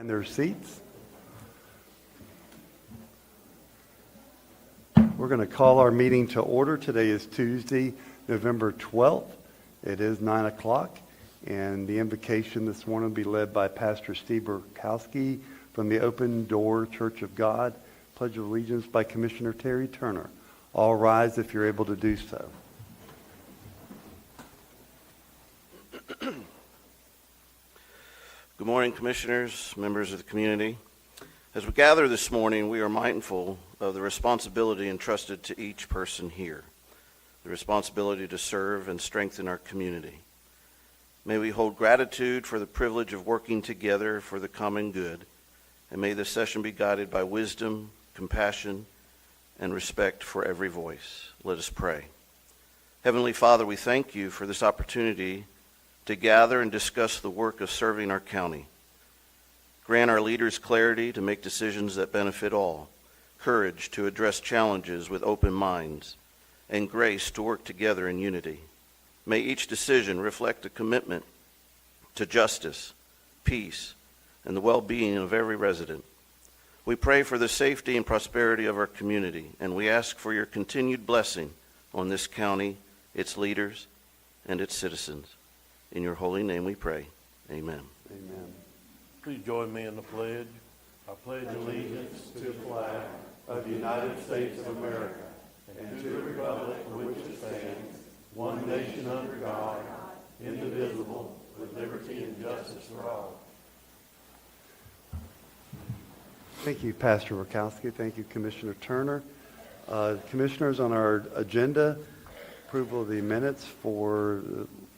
And their seats. We're going to call our meeting to order. Today is Tuesday, November 12th. It is 9 o'clock, and the invocation this morning will be led by Pastor Steve Burkowski from the Open Door Church of God. Pledge of Allegiance by Commissioner Terry Turner. All rise if you're able to do so. Good morning, commissioners, members of the community. As we gather this morning, we are mindful of the responsibility entrusted to each person here, the responsibility to serve and strengthen our community. May we hold gratitude for the privilege of working together for the common good, and may this session be guided by wisdom, compassion, and respect for every voice. Let us pray. Heavenly Father, we thank you for this opportunity to gather and discuss the work of serving our county. Grant our leaders clarity to make decisions that benefit all, courage to address challenges with open minds, and grace to work together in unity. May each decision reflect a commitment to justice, peace, and the well-being of every resident. We pray for the safety and prosperity of our community, and we ask for your continued blessing on this county, its leaders, and its citizens. In your holy name we pray. Amen. Amen. Please join me in the pledge. I pledge allegiance to the flag Of the United States of America and to the republic for which it stands, one nation under God, indivisible, with liberty and justice for all. Thank you, Pastor Burkowski. Thank you, Commissioner Turner. Commissioners, on our agenda, approval of the minutes for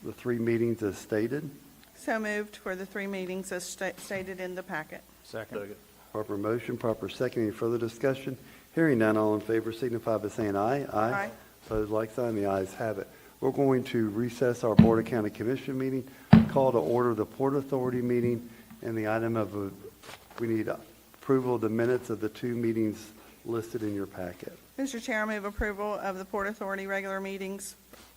the three meetings as stated. So moved for the three meetings as stated in the packet. Second. Proper motion, proper second. Any further discussion? Hearing none, all in favor signify by saying aye. Aye. Opposed, like sign. The ayes have it. We're going to recess our Board of County Commission meeting, call to order the Port Authority meeting, and the item of we need approval of the minutes of the two meetings listed in your packet. Mr. Chair, I move approval of the Port Authority regular meetings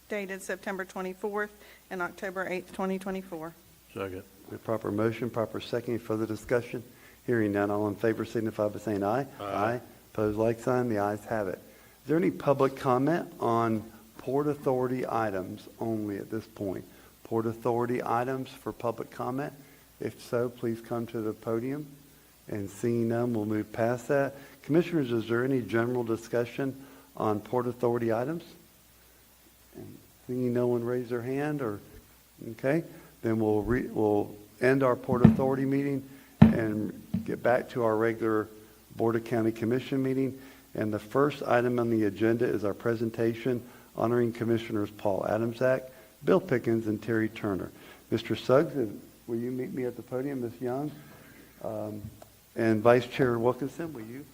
dated September 24th and October 8th, 2024. Second. With proper motion, proper second. Any further discussion? Hearing none, all in favor signify by saying aye. Aye. Opposed, like sign. The ayes have it. Is there any public comment on Port Authority items only at this point? Port Authority items for public comment? If so, please come to the podium. And seeing none, we'll move past that. Commissioners, is there any general discussion on Port Authority items? And seeing no one raise their hand, or okay, then we'll end our Port Authority meeting and get back to our regular Board of County Commission meeting. And the first item on the agenda is our presentation honoring Commissioners Paul Adamczak, Bill Pickens, and Terry Turner. Mr. Suggs, will you meet me at the podium, Ms. Young? And Vice Chair Wilkinson, will you?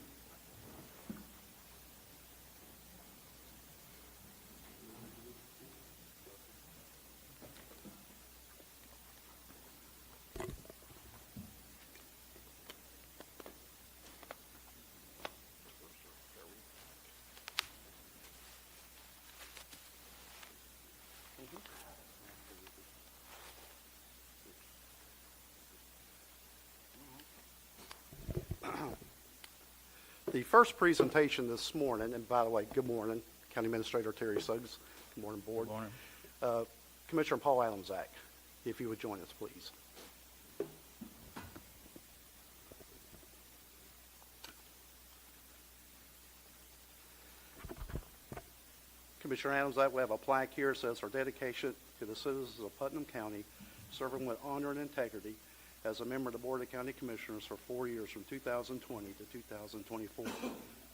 The first presentation this morning, and by the way, good morning, County Administrator Terry Suggs. Good morning, Board. Good morning. Commissioner Paul Adamczak, if you would join us, please. Commissioner Adamczak, we have a plaque here that says, "For dedication to the citizens of Putnam County, serving with honor and integrity as a member of the Board of County Commissioners for 4 years from 2020 to 2024,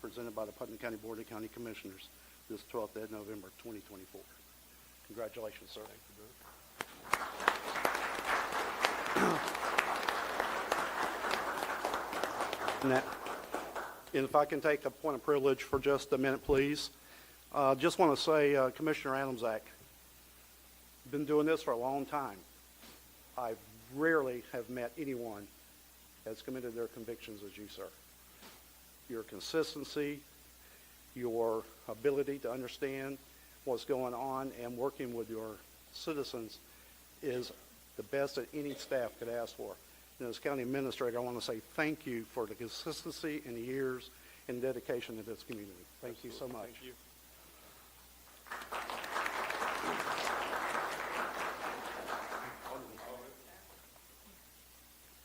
presented by the Putnam County Board of County Commissioners this 12th day of November 2024. Congratulations, sir. Now, and if I can take a point of privilege for just a minute, please. Just want to say, Commissioner Adamczak, been doing this for a long time. I rarely have met anyone that's committed their convictions as you, sir. Your consistency, your ability to understand what's going on and working with your citizens is the best that any staff could ask for. And as county administrator, I want to say thank you for the consistency and the years and dedication to this community. Thank you so much. Thank you.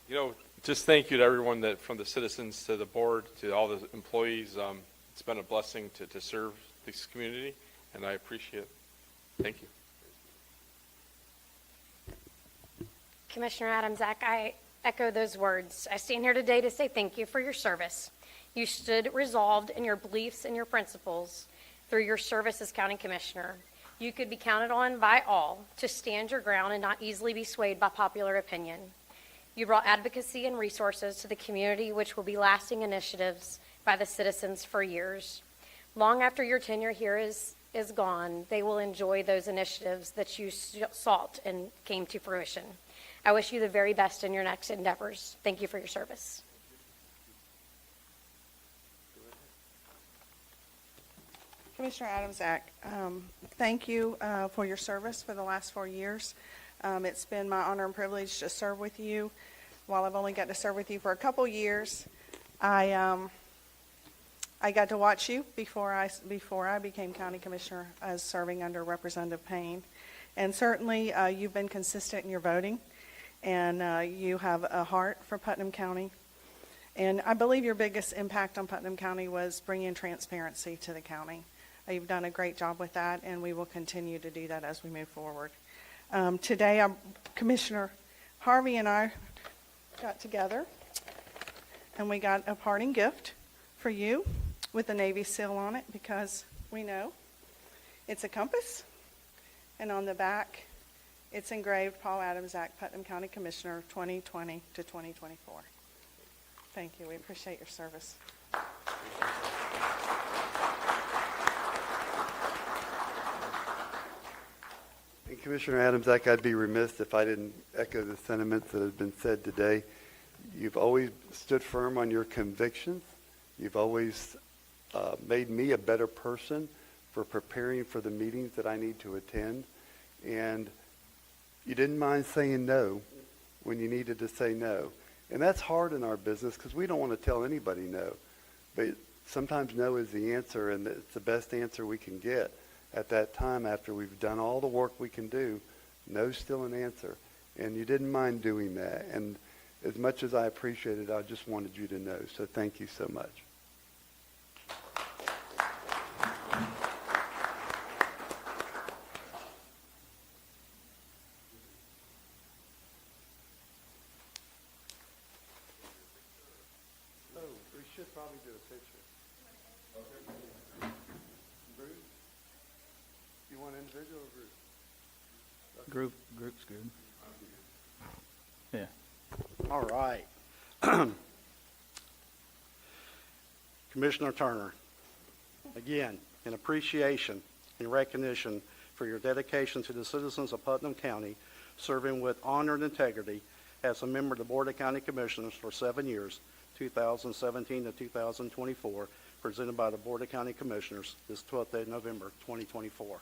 You know, just thank you to everyone that, from the citizens to the board to all the employees. It's been a blessing to serve this community, and I appreciate it. Thank you. Commissioner Adams-Ack, I echo those words. I stand here today to say thank you for your service. You stood resolved in your beliefs and your principles through your service as county commissioner. You could be counted on by all to stand your ground and not easily be swayed by popular opinion. You brought advocacy and resources to the community, which will be lasting initiatives by the citizens for years. Long after your tenure here is gone, they will enjoy those initiatives that you sought and came to fruition. I wish you the very best in your next endeavors. Thank you for your service. Commissioner Adams-Ack, thank you for your service for the last 4 years. It's been my honor and privilege to serve with you. While I've only got to serve with you for a couple years, I got to watch you before I became county commissioner as serving under Representative Payne. And certainly you've been consistent in your voting, and you have a heart for Putnam County. And I believe your biggest impact on Putnam County was bringing transparency to the county. You've done a great job with that, and we will continue to do that as we move forward. Today, Commissioner Harvey and I got together, and we got a parting gift for you with a Navy seal on it, because we know it's a compass, and on the back, it's engraved Paul Adams-Ack, Putnam County Commissioner, 2020 to 2024. Thank you. We appreciate your service. And Commissioner Adams-Ack, I'd be remiss if I didn't echo the sentiments that have been said today. You've always stood firm on your convictions. You've always made me a better person for preparing for the meetings that I need to attend. And you didn't mind saying no when you needed to say no. And that's hard in our business because we don't want to tell anybody no. But sometimes no is the answer, and it's the best answer we can get at that time after we've done all the work we can do. No's still an answer. And you didn't mind doing that. And as much as I appreciate it, I just wanted you to know. So thank you so much. We should probably do a picture. Bruce? You want individual or group? Group's good. Yeah. All right. Commissioner Turner, again, in appreciation and recognition for your dedication to the citizens of Putnam County, serving with honor and integrity as a member of the Board of County Commissioners for 7 years, 2017 to 2024, presented by the Board of County Commissioners this 12th day of November, 2024.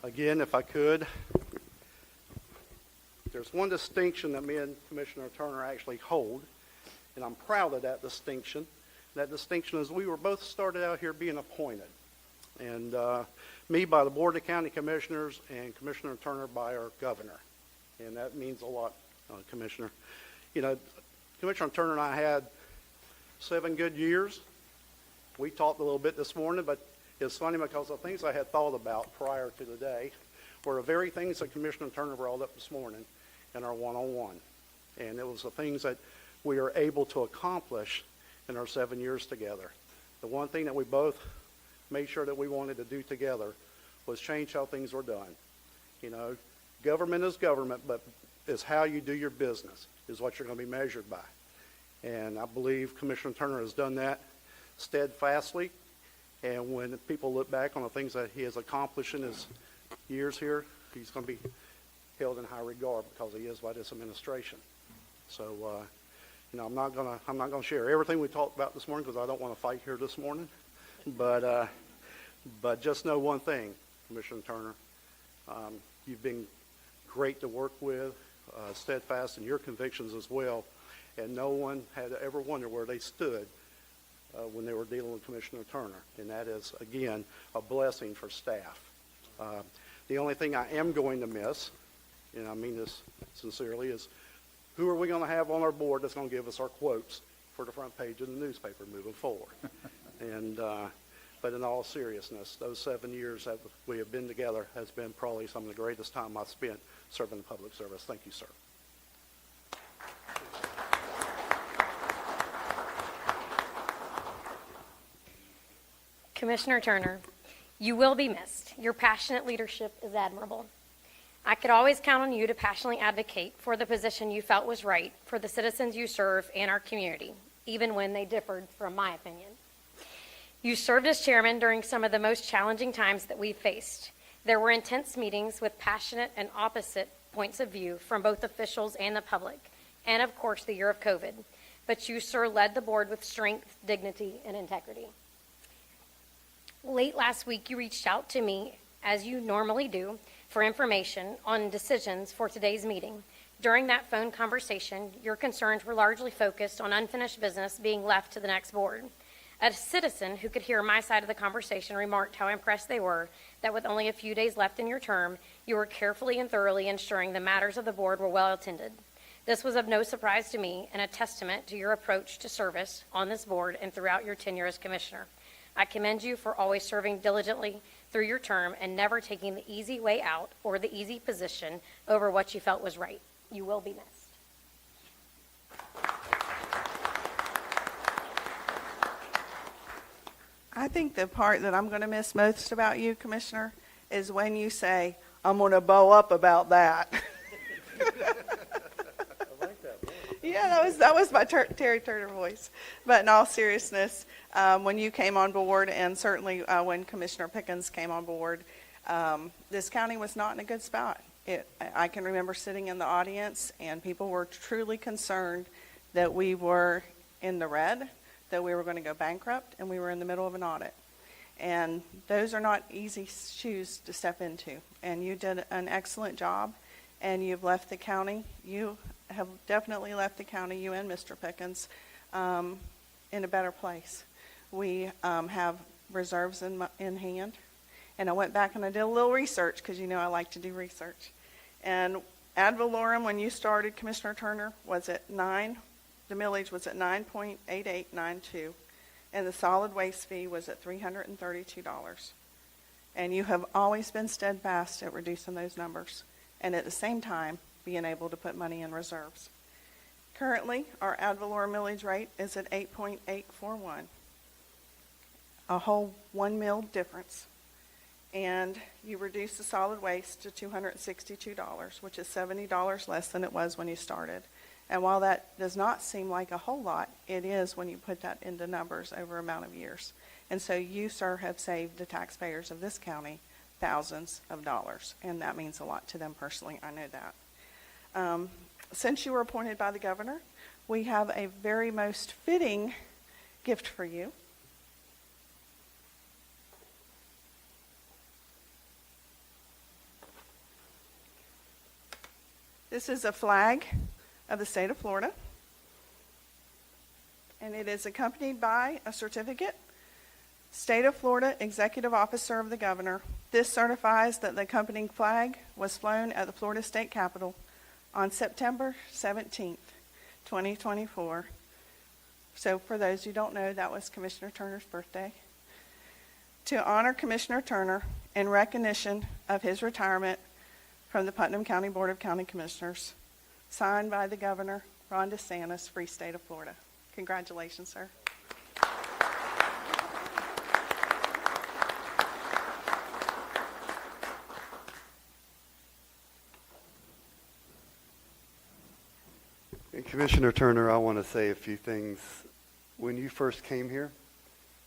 Again, if I could, there's one distinction that me and Commissioner Turner actually hold, and I'm proud of that distinction. That distinction is we were both started out here being appointed, and me by the Board of County Commissioners and Commissioner Turner by our governor, and that means a lot, Commissioner. You know, Commissioner Turner and I had 7 good years. We talked a little bit this morning, but it's funny because the things I had thought about prior to the day were the very things that Commissioner Turner brought up this morning in our one-on-one. And it was the things that we were able to accomplish in our 7 years together. The one thing that we both made sure that we wanted to do together was change how things were done. You know, government is government, but it's how you do your business is what you're going to be measured by. And I believe Commissioner Turner has done that steadfastly. And when people look back on the things that he has accomplished in his years here, he's going to be held in high regard because he is by this administration. So, I'm not gonna share everything we talked about this morning because I don't want to fight here this morning. But just know one thing, Commissioner Turner, you've been great to work with, steadfast in your convictions as well, and no one had ever wondered where they stood when they were dealing with Commissioner Turner, and that is, again, a blessing for staff. The only thing I am going to miss, and I mean this sincerely, is who are we going to have on our board that's going to give us our quotes for the front page of the newspaper moving forward? But in all seriousness, those 7 years that we have been together has been probably some of the greatest time I've spent serving the public service. Thank you, sir. Commissioner Turner, you will be missed. Your passionate leadership is admirable. I could always count on you to passionately advocate for the position you felt was right for the citizens you serve and our community, even when they differed from my opinion. You served as chairman during some of the most challenging times that we've faced. There were intense meetings with passionate and opposite points of view from both officials and the public, and of course the year of COVID. But you, sir, led the board with strength, dignity, and integrity. Late last week, you reached out to me, as you normally do, for information on decisions for today's meeting. During that phone conversation, your concerns were largely focused on unfinished business being left to the next board. A citizen who could hear my side of the conversation remarked how impressed they were that with only a few days left in your term, you were carefully and thoroughly ensuring the matters of the board were well attended. This was of no surprise to me and a testament to your approach to service on this board and throughout your tenure as commissioner. I commend you for always serving diligently through your term and never taking the easy way out or the easy position over what you felt was right. You will be missed. I think the part that I'm going to miss most about you, Commissioner, is when you say, I'm going to bow up about that. Yeah, that was my Terry Turner voice. But in all seriousness, when you came on board, and certainly when Commissioner Pickens came on board, this county was not in a good spot. I can remember sitting in the audience, and people were truly concerned that we were in the red, that we were going to go bankrupt, and we were in the middle of an audit. And those are not easy shoes to step into. And you did an excellent job, and you've left the county. You have definitely left the county, you and Mr. Pickens, in a better place. We have reserves in hand. And I went back and I did a little research, because you know I like to do research. And ad valorem, when you started, Commissioner Turner, was at 9. The millage was at 9.8892, and the solid waste fee was at $332. And you have always been steadfast at reducing those numbers, and at the same time, being able to put money in reserves. Currently, our ad valorem millage rate is at 8.841, a whole 1 mil difference. And you reduced the solid waste to $262, which is $70 less than it was when you started. And while that does not seem like a whole lot, it is when you put that into numbers over amount of years. And so you, sir, have saved the taxpayers of this county thousands of dollars, and that means a lot to them personally. I know that. Since you were appointed by the governor, we have a very most fitting gift for you. This is a flag of the state of Florida, and it is accompanied by a certificate. State of Florida Executive Officer of the Governor. This certifies that the accompanying flag was flown at the Florida State Capitol on September 17th, 2024. So for those who don't know, that was Commissioner Turner's birthday. To honor Commissioner Turner in recognition of his retirement from the Putnam County Board of County Commissioners, signed by the Governor, Ron DeSantis, Free State of Florida. Congratulations, sir. And Commissioner Turner, I want to say a few things. When you first came here,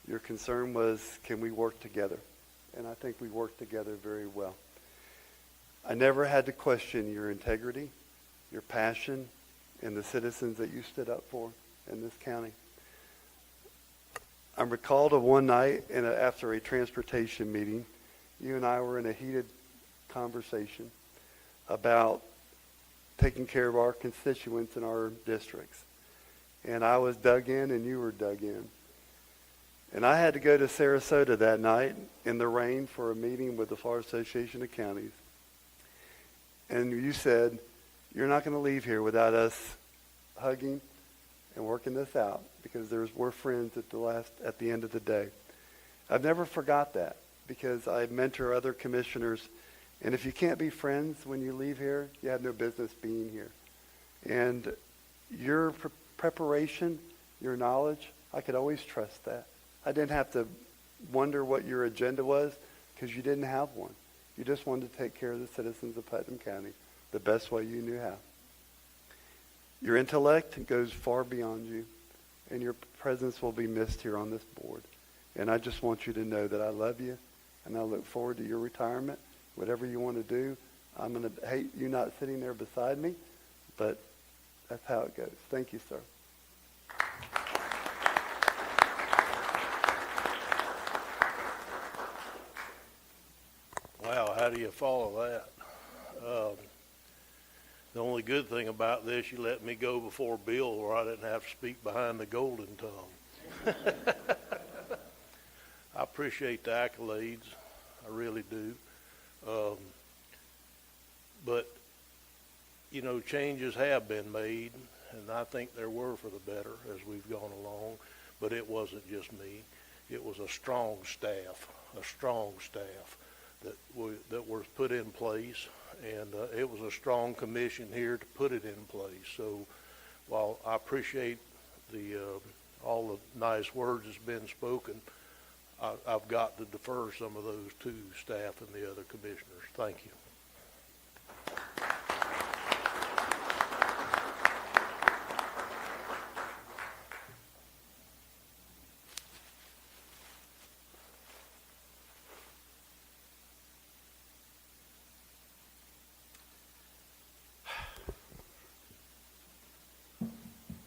your concern was, can we work together? And I think we worked together very well. I never had to question your integrity, your passion, and the citizens that you stood up for. in this county. I'm recalled of one night after a transportation meeting, you and I were in a heated conversation about taking care of our constituents in our districts. And I was dug in and you were dug in. And I had to go to Sarasota that night in the rain for a meeting with the Florida Association of Counties. And you said, you're not going to leave here without us hugging and working this out, because we're friends at the end of the day. I've never forgot that, because I mentor other commissioners, and if you can't be friends when you leave here, you have no business being here. And your preparation, your knowledge, I could always trust that. I didn't have to wonder what your agenda was, because you didn't have one. You just wanted to take care of the citizens of Putnam County the best way you knew how. Your intellect goes far beyond you, and your presence will be missed here on this board. And I just want you to know that I love you, and I look forward to your retirement. Whatever you want to do, I'm going to hate you not sitting there beside me, but that's how it goes. Thank you, sir. Wow, how do you follow that? The only good thing about this, you let me go before Bill, where I didn't have to speak behind the golden tongue. I appreciate the accolades. I really do. But, you know, changes have been made, and I think there were for the better as we've gone along. But it wasn't just me. It was a strong staff that was put in place, and it was a strong commission here to put it in place. So while I appreciate all the nice words that's been spoken, I've got to defer some of those to staff and the other commissioners. Thank you.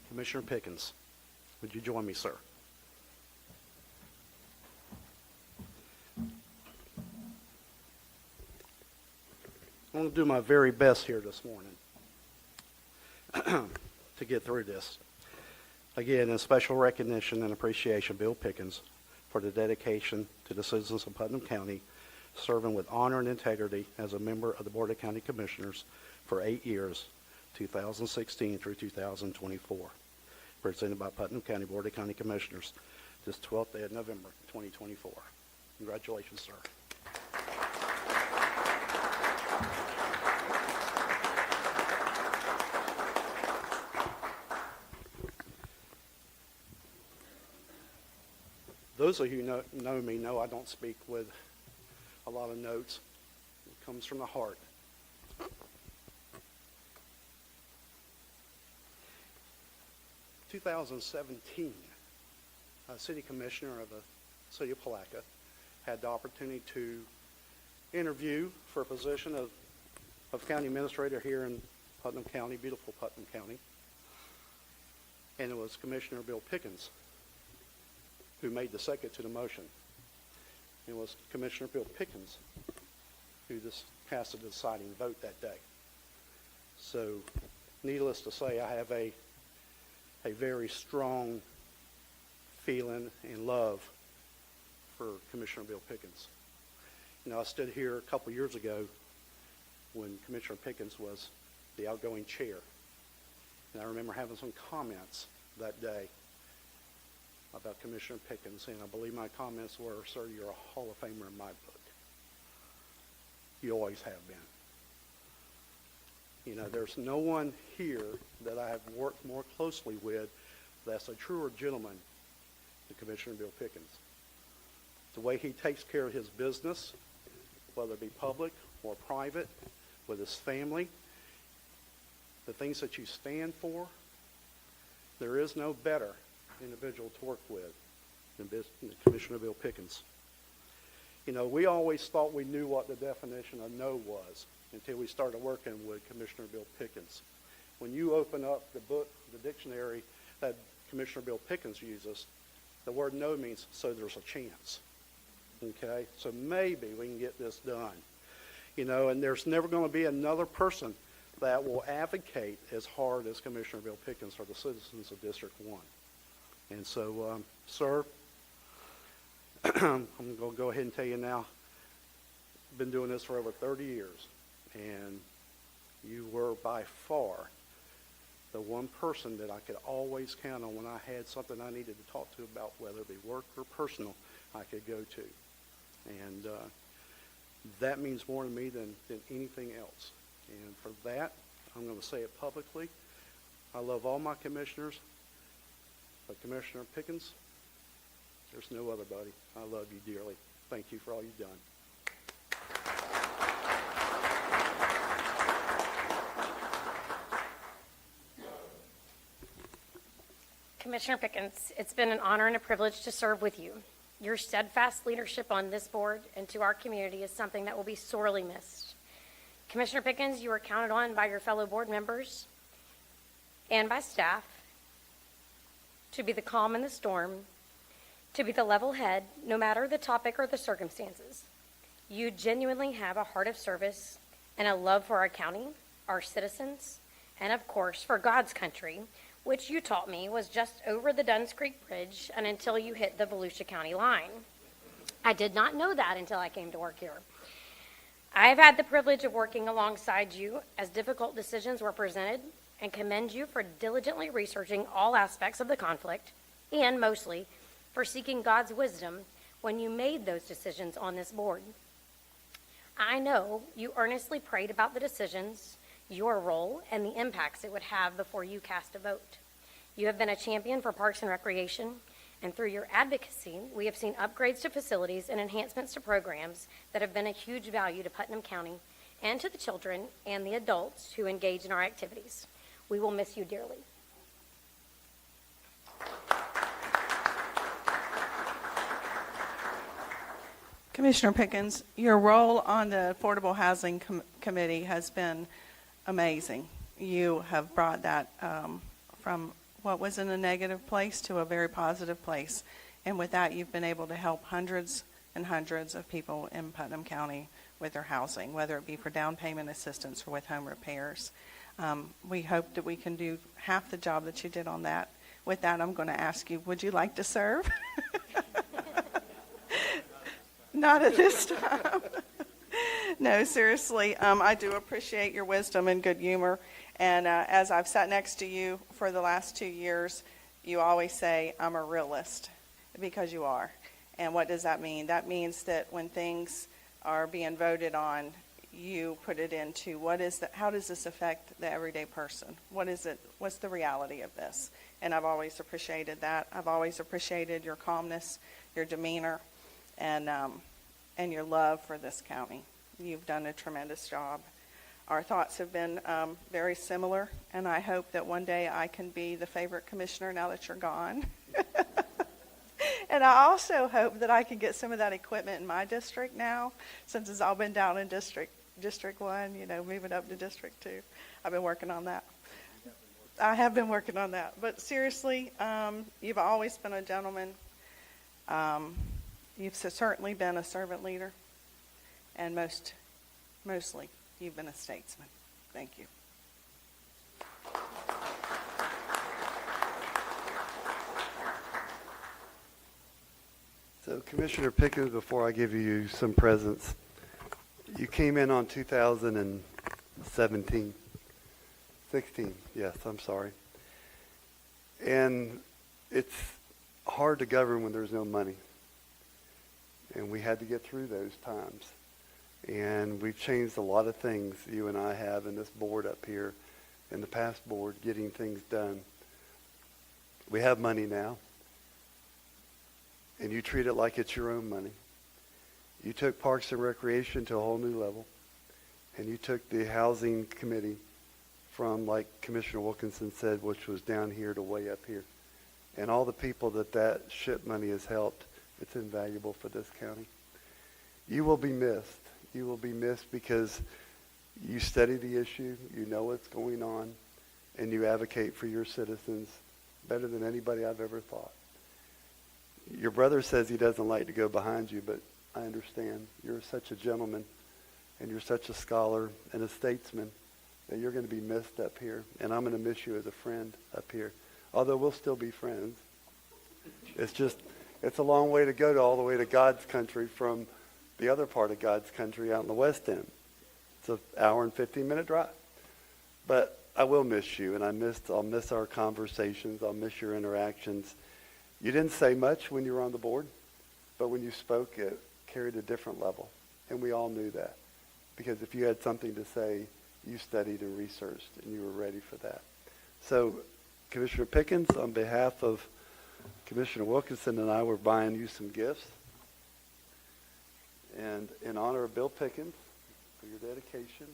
Commissioner Pickens, would you join me, sir? I'm going to do my very best here this morning to get through this. Again, in special recognition and appreciation, Bill Pickens, for the dedication to the citizens of Putnam County, serving with honor and integrity as a member of the Board of County Commissioners for 8 years, 2016 through 2024. Presented by Putnam County Board of County Commissioners this 12th day of November, 2024. Congratulations, sir. Those of you who know me know I don't speak with a lot of notes. It comes from the heart. In 2017, a city commissioner of the city of Palatka had the opportunity to interview for a position of county administrator here in Putnam County, beautiful Putnam County. And it was Commissioner Bill Pickens who made the second to the motion. It was Commissioner Bill Pickens who just cast a deciding vote that day. So, needless to say, I have a very strong feeling and love for Commissioner Bill Pickens. You know, I stood here a couple years ago when Commissioner Pickens was the outgoing chair. And I remember having some comments that day about Commissioner Pickens, and I believe my comments were, sir, you're a Hall of Famer in my book. You always have been. You know, there's no one here that I have worked more closely with that's a truer gentleman than Commissioner Bill Pickens. The way he takes care of his business, whether it be public or private, with his family, the things that you stand for, there is no better individual to work with than Commissioner Bill Pickens. You know, we always thought we knew what the definition of no was until we started working with Commissioner Bill Pickens. When you open up the book, the dictionary, that Commissioner Bill Pickens uses, the word no means so there's a chance. Okay? So maybe we can get this done. You know, and there's never going to be another person that will advocate as hard as Commissioner Bill Pickens for the citizens of District 1. And so, sir, I'm going to go ahead and tell you now, I've been doing this for over 30 years, and you were by far the one person that I could always count on when I had something I needed to talk to about, whether it be work or personal, I could go to. And that means more to me than anything else. And for that, I'm going to say it publicly. I love all my commissioners, but Commissioner Pickens, there's no other, buddy. I love you dearly. Thank you for all you've done. Commissioner Pickens, it's been an honor and a privilege to serve with you. Your steadfast leadership on this board and to our community is something that will be sorely missed. Commissioner Pickens, you are counted on by your fellow board members and by staff to be the calm in the storm, to be the level head, no matter the topic or the circumstances. You genuinely have a heart of service and a love for our county, our citizens, and of course for God's country, which you taught me was just over the Duns Creek Bridge and until you hit the Volusia County line. I did not know that until I came to work here. I have had the privilege of working alongside you as difficult decisions were presented and commend you for diligently researching all aspects of the conflict and mostly for seeking God's wisdom when you made those decisions on this board. I know you earnestly prayed about the decisions, your role, and the impacts it would have before you cast a vote. You have been a champion for Parks and Recreation, and through your advocacy, we have seen upgrades to facilities and enhancements to programs that have been a huge value to Putnam County and to the children and the adults who engage in our activities. We will miss you dearly. Commissioner Pickens, your role on the Affordable Housing Committee has been amazing. You have brought that from what was in a negative place to a very positive place. And with that, you've been able to help hundreds and hundreds of people in Putnam County with their housing, whether it be for down payment assistance or with home repairs. We hope that we can do half the job that you did on that. With that, I'm going to ask you, would you like to serve? Not at this time. No, seriously, I do appreciate your wisdom and good humor. And as I've sat next to you for the last 2 years, you always say, I'm a realist, because you are. And what does that mean? That means that when things are being voted on, you put it into how does this affect the everyday person? What's the reality of this? And I've always appreciated that. I've always appreciated your calmness, your demeanor, and your love for this county. You've done a tremendous job. Our thoughts have been very similar, and I hope that one day I can be the favorite commissioner now that you're gone. And I also hope that I can get some of that equipment in my district now, since it's all been down in District 1, moving up to District 2. I've been working on that. I have been working on that. But seriously, you've always been a gentleman. You've certainly been a servant leader, and mostly you've been a statesman. Thank you. So Commissioner Pickens, before I give you some presents, you came in on 2016, yes, I'm sorry. And it's hard to govern when there's no money. And we had to get through those times. And we've changed a lot of things, you and I have, in this board up here, in the past board, getting things done. We have money now. And you treat it like it's your own money. You took Parks and Recreation to a whole new level. And you took the Housing Committee from, like Commissioner Wilkinson said, which was down here to way up here. And all the people that SHIP money has helped, it's invaluable for this county. You will be missed. You will be missed because you study the issue, you know what's going on, and you advocate for your citizens better than anybody I've ever thought. Your brother says he doesn't like to go behind you, but I understand. You're such a gentleman, and you're such a scholar and a statesman that you're going to be missed up here, and I'm going to miss you as a friend up here, although we'll still be friends. It's a long way to go to all the way to God's country from the other part of God's country out in the West End. It's an hour and 15-minute drive. But I will miss you, and I'll miss our conversations. I'll miss your interactions. You didn't say much when you were on the board, but when you spoke, it carried a different level, and we all knew that. Because if you had something to say, you studied and researched, and you were ready for that. So, Commissioner Pickens, on behalf of Commissioner Wilkinson and I, we're buying you some gifts. And in honor of Bill Pickens, for your dedication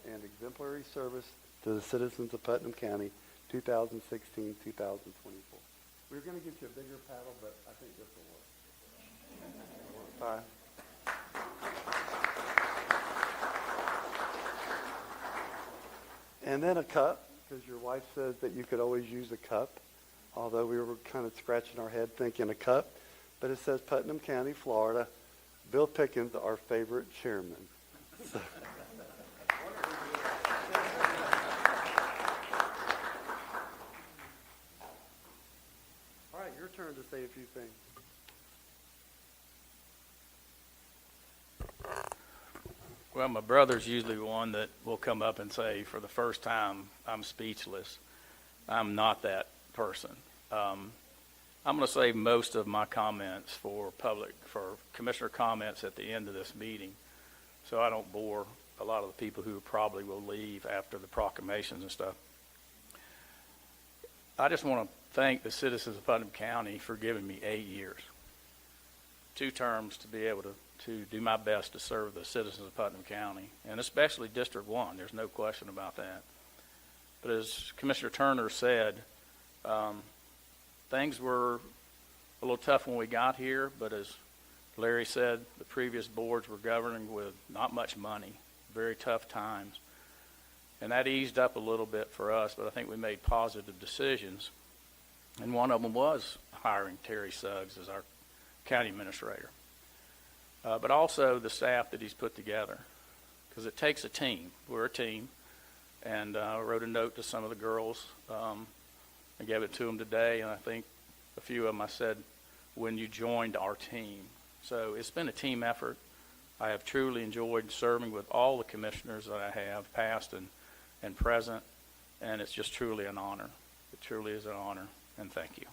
and exemplary service to the citizens of Putnam County, 2016-2024. We were going to get you a bigger paddle, but I think this will work. Bye. And then a cup, because your wife says that you could always use a cup, although we were kind of scratching our head thinking a cup. But it says Putnam County, Florida, Bill Pickens, our favorite chairman. So. All right, your turn to say a few things. Well, my brother's usually one that will come up and say, for the first time, I'm speechless. I'm not that person. I'm going to save most of my comments for commissioner comments at the end of this meeting, so I don't bore a lot of the people who probably will leave after the proclamations and stuff. I just want to thank the citizens of Putnam County for giving me 8 years, 2 terms to be able to do my best to serve the citizens of Putnam County, and especially District 1. There's no question about that. But as Commissioner Turner said, things were a little tough when we got here, but as Larry said, the previous boards were governing with not much money, very tough times. And that eased up a little bit for us, but I think we made positive decisions. And one of them was hiring Terry Suggs as our county administrator. But also the staff that he's put together, because it takes a team. We're a team. And I wrote a note to some of the girls. I gave it to them today, and I think a few of them I said, when you joined our team. So it's been a team effort. I have truly enjoyed serving with all the commissioners that I have, past and present, and it's just truly an honor. It truly is an honor, and thank you.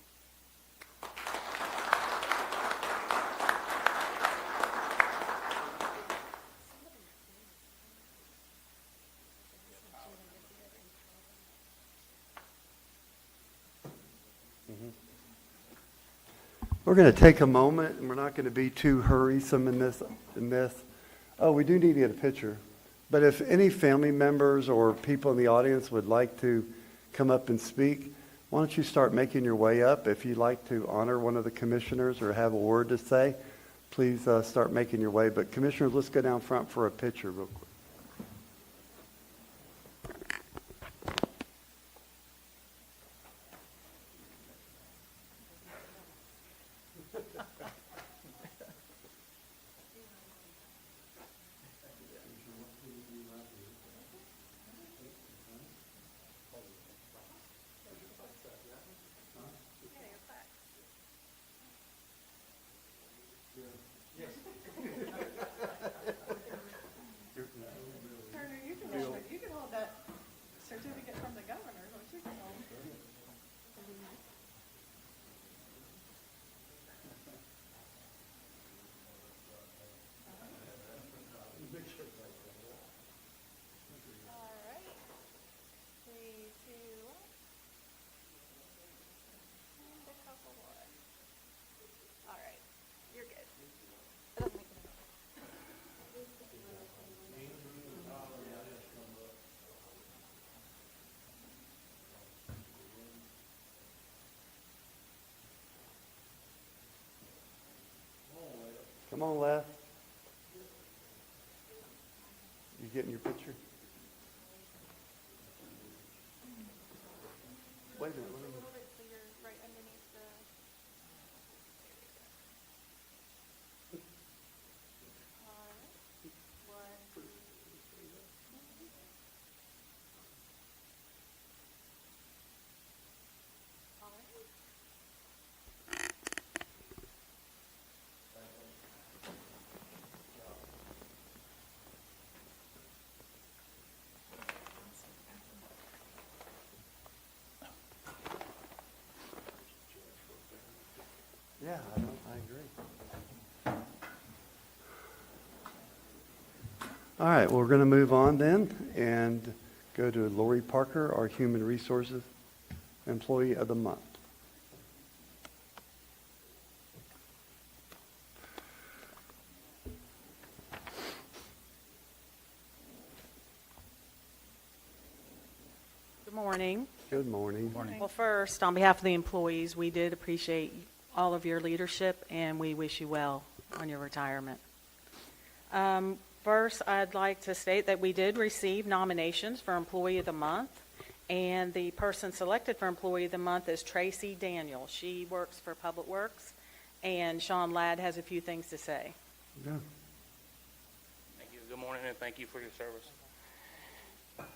We're going to take a moment, and we're not going to be too hurriesome in this. Oh, we do need to get a picture. But if any family members or people in the audience would like to come up and speak, why don't you start making your way up? If you'd like to honor one of the commissioners or have a word to say, please start making your way. But commissioners, let's go down front for a picture real quick. Turner, you can hold that certificate from the governor, don't you? All right. 3, 2, 1. And a couple more. All right. You're good. It doesn't make any difference. Come on, Les. You getting your picture? Wait a minute. Yeah, I agree. All right, well, we're going to move on then and go to Lori Parker, our Human Resources Employee of the Month. Good morning. Good morning. Well, first, on behalf of the employees, we did appreciate all of your leadership, and we wish you well on your retirement. First, I'd like to state that we did receive nominations for Employee of the Month, and the person selected for Employee of the Month is Tracy Daniel. She works for Public Works, and Sean Ladd has a few things to say. Yeah. Thank you. Good morning, and thank you for your service.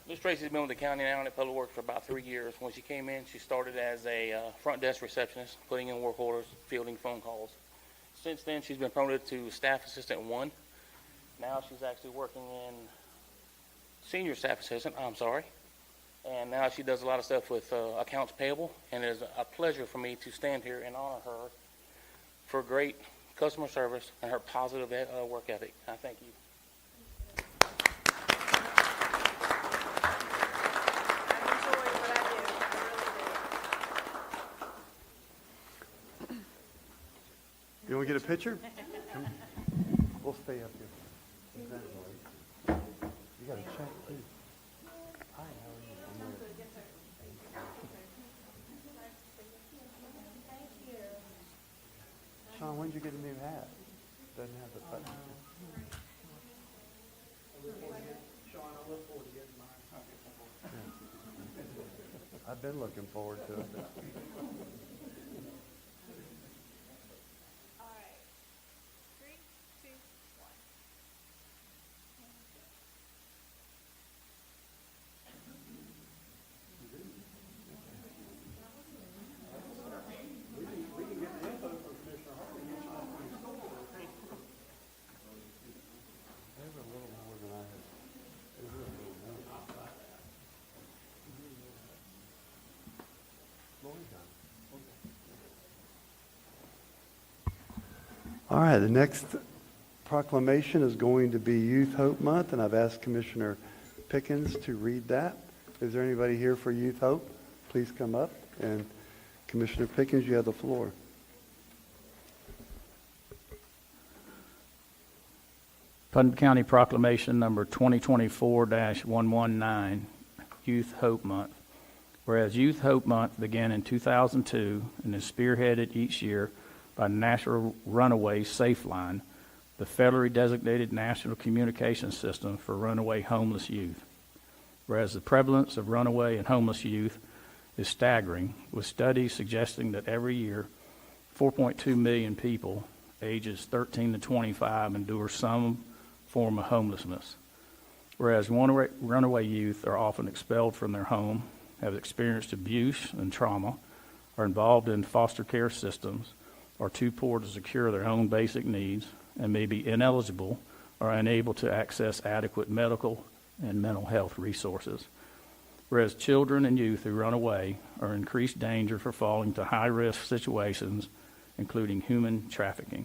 Ms. Tracy's been with the county now at Public Works for about 3 years. When she came in, she started as a front desk receptionist, putting in work orders, fielding phone calls. Since then, she's been promoted to Staff Assistant 1. Now she's actually working in Senior Staff Assistant, and now she does a lot of stuff with accounts payable, and it is a pleasure for me to stand here and honor her for great customer service and her positive work ethic. I thank you. You want to get a picture? Come. We'll stay up here. You got to check, too. Hi, how are you? I'm good. Sean, when did you get a new hat? Doesn't have the button. Sean, I look forward to getting mine. I've been looking forward to it. All right, the next proclamation is going to be Youth Hope Month, and I've asked Commissioner Pickens to read that. Is there anybody here for Youth Hope? Please come up. And Commissioner Pickens, you have the floor. Putnam County Proclamation number 2024-119, Youth Hope Month. Whereas Youth Hope Month began in 2002 and is spearheaded each year by National Runaway Safe Line, the federally designated national communication system for runaway homeless youth. Whereas the prevalence of runaway and homeless youth is staggering, with studies suggesting that every year 4.2 million people ages 13 to 25 endure some form of homelessness. Whereas runaway youth are often expelled from their home, have experienced abuse and trauma, are involved in foster care systems, are too poor to secure their own basic needs, and may be ineligible or unable to access adequate medical and mental health resources. Whereas children and youth who run away are in increased danger for falling to high-risk situations, including human trafficking.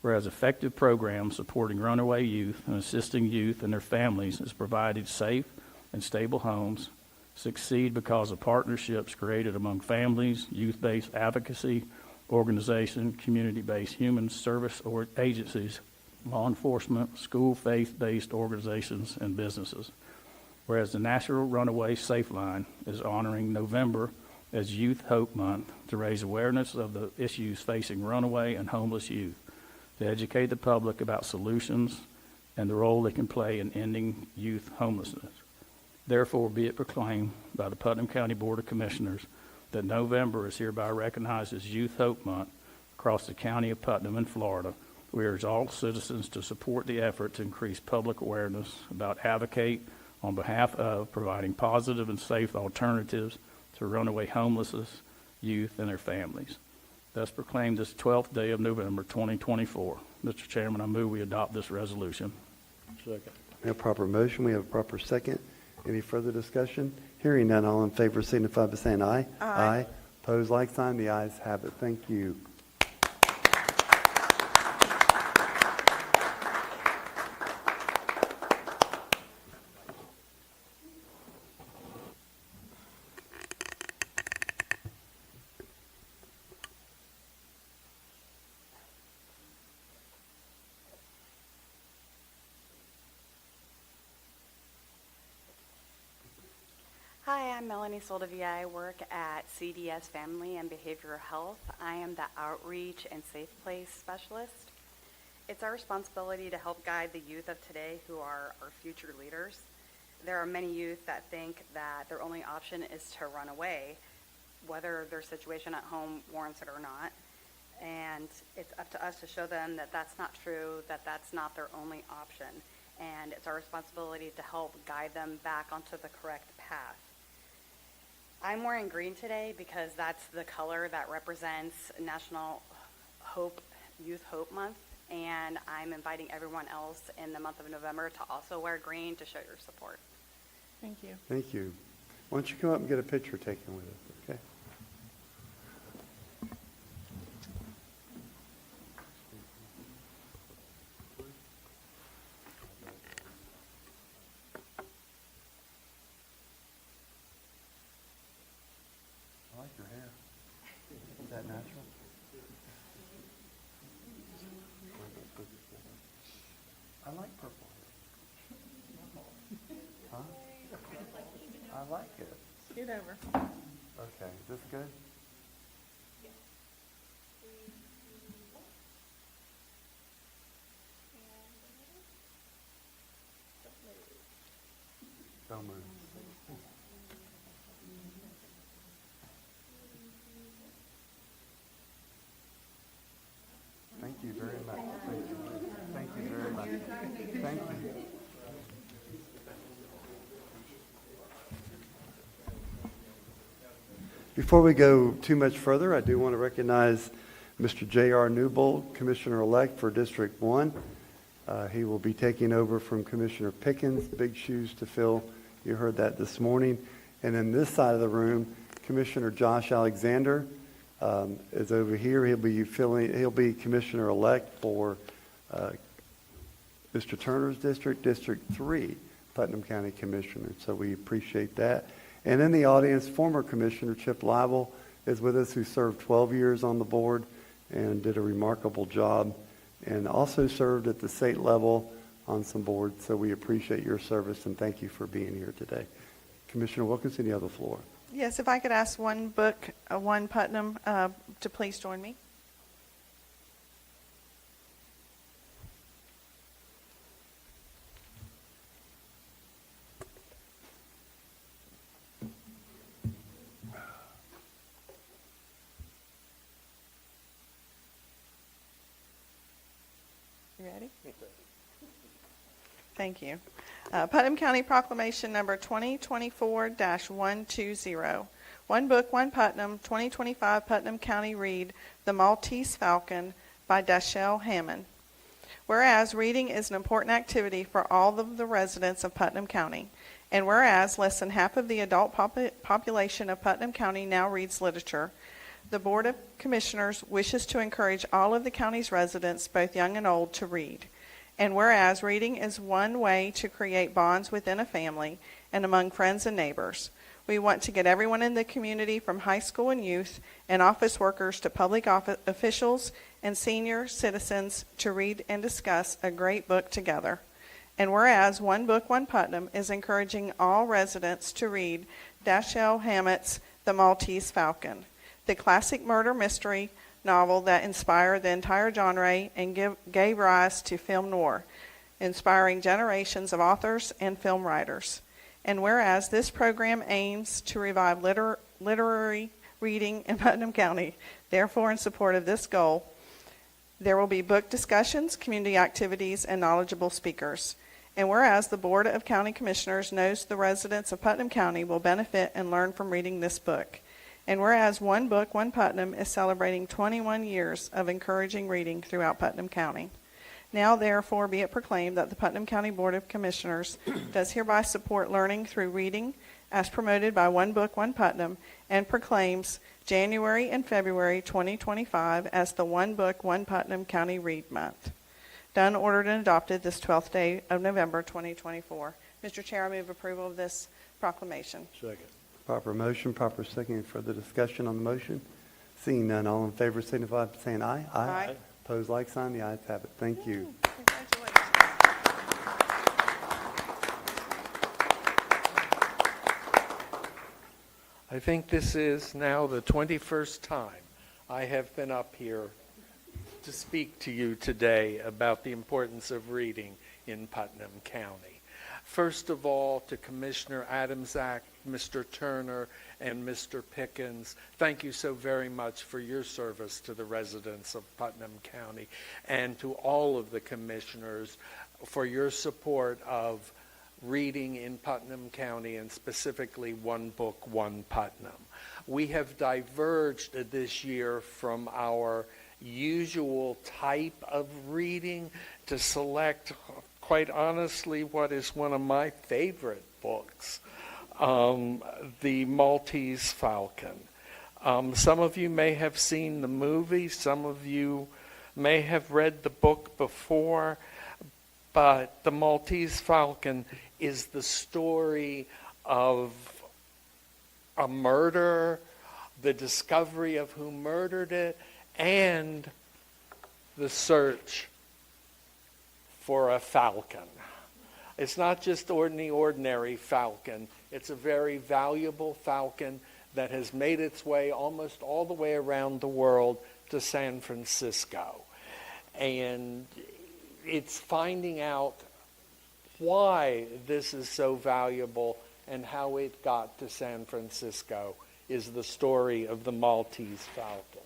Whereas effective programs supporting runaway youth and assisting youth and their families is provided safe and stable homes, succeed because of partnerships created among families, youth-based advocacy, organization, community-based human service or agencies, law enforcement, school faith-based organizations, and businesses. Whereas the National Runaway Safe Line is honoring November as Youth Hope Month to raise awareness of the issues facing runaway and homeless youth, to educate the public about solutions and the role they can play in ending youth homelessness. Therefore, be it proclaimed by the Putnam County Board of Commissioners that November is hereby recognized as Youth Hope Month across the county of Putnam in Florida. We urge all citizens to support the effort to increase public awareness about advocate on behalf of providing positive and safe alternatives to runaway homelessness, youth, and their families. Thus proclaimed this 12th day of November 2024. Mr. Chairman, I move we adopt this resolution. Second. We have a proper motion. We have a proper second. Any further discussion? Hearing none, all in favor signify by saying aye. Aye. Opposed, like sign. The ayes have it. Thank you. I'm Melanie Soldevia. I work at CDS Family and Behavioral Health. I am the Outreach and Safe Place Specialist. It's our responsibility to help guide the youth of today who are our future leaders. There are many youth that think that their only option is to run away, whether their situation at home warrants it or not. And it's up to us to show them that that's not true, that that's not their only option. And it's our responsibility to help guide them back onto the correct path. I'm wearing green today because that's the color that represents National Youth Hope Month. And I'm inviting everyone else in the month of November to also wear green to show your support. Thank you. Thank you. Why don't you come up and get a picture taken with us, okay? I like your hair. Is that natural? I like purple hair. Huh? I like it. Scoot over. Okay, is this good? Don't move. Thank you very much. Thank you. Thank you very much. Thank you. Before we go too much further, I do want to recognize Mr. J.R. Newbold, Commissioner-elect for District 1. He will be taking over from Commissioner Pickens. Big shoes to fill. You heard that this morning. And in this side of the room, Commissioner Josh Alexander is over here. He'll be Commissioner-elect for Mr. Turner's district, District 3, Putnam County Commissioner. So we appreciate that. And in the audience, former Commissioner Chip Lible is with us, who served 12 years on the board and did a remarkable job, and also served at the state level on some boards. So we appreciate your service, and thank you for being here today. Commissioner Wilkinson, you have the floor. Yes, if I could ask one book, one Putnam, to please join me. You ready? Thank you. Putnam County Proclamation Number 2024-120. One Book, One Putnam, 2025 Putnam County Read, The Maltese Falcon by Dashiell Hammond. Whereas reading is an important activity for all of the residents of Putnam County, and whereas less than half of the adult population of Putnam County now reads literature, the Board of Commissioners wishes to encourage all of the county's residents, both young and old, to read. And whereas reading is one way to create bonds within a family and among friends and neighbors, we want to get everyone in the community, from high school and youth and office workers to public officials and senior citizens, to read and discuss a great book together. And whereas One Book, One Putnam is encouraging all residents to read Dashiell Hammett's The Maltese Falcon, the classic murder mystery novel that inspired the entire genre and gave rise to film noir, inspiring generations of authors and film writers. And whereas this program aims to revive literary reading in Putnam County, therefore in support of this goal, there will be book discussions, community activities, and knowledgeable speakers. And whereas the Board of County Commissioners knows the residents of Putnam County will benefit and learn from reading this book. And whereas One Book, One Putnam is celebrating 21 years of encouraging reading throughout Putnam County. Now, therefore, be it proclaimed that the Putnam County Board of Commissioners does hereby support learning through reading as promoted by One Book, One Putnam, and proclaims January and February 2025 as the One Book, One Putnam County Read Month. Done, ordered, and adopted this 12th day of November 2024. Mr. Chair, I move approval of this proclamation. Second. Proper motion, proper second. Further discussion on the motion? Seeing none, all in favor signify by saying aye. Aye. Opposed, like sign. The ayes have it. Thank you. Congratulations. I think this is now the 21st time I have been up here to speak to you today about the importance of reading in Putnam County. First of all, to Commissioner Adamczak, Mr. Turner, and Mr. Pickens, thank you so very much for your service to the residents of Putnam County, and to all of the commissioners for your support of reading in Putnam County, and specifically One Book, One Putnam. We have diverged this year from our usual type of reading to select, quite honestly, what is one of my favorite books, The Maltese Falcon. Some of you may have seen the movie, some of you may have read the book before, but The Maltese Falcon is the story of a murder, the discovery of who murdered it, and the search for a falcon. It's not just ordinary falcon. It's a very valuable falcon that has made its way almost all the way around the world to San Francisco. And it's finding out why this is so valuable and how it got to San Francisco is the story of the Maltese Falcon.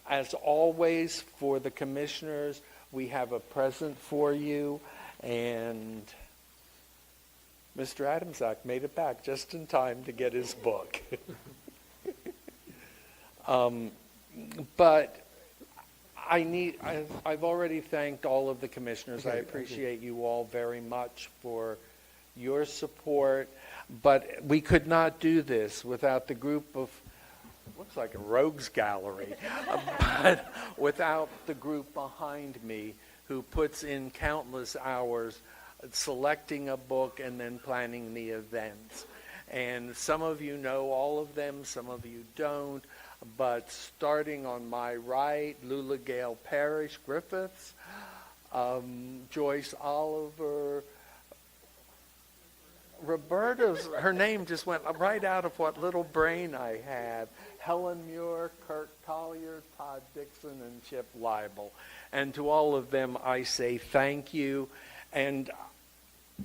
As always, for the commissioners, we have a present for you, and Mr. Adamczak made it back just in time to get his book. But I've already thanked all of the commissioners. I appreciate you all very much for your support, but we could not do this without the group of, looks like a rogues gallery, but without the group behind me who puts in countless hours selecting a book and then planning the events. And some of you know all of them, some of you don't, but starting on my right, Lula Gale Parrish Griffiths, Joyce Oliver, Roberta's, her name just went right out of what little brain I had. Helen Muir, Kurt Collier, Todd Dixon, and Chip Leibel. And to all of them, I say thank you. And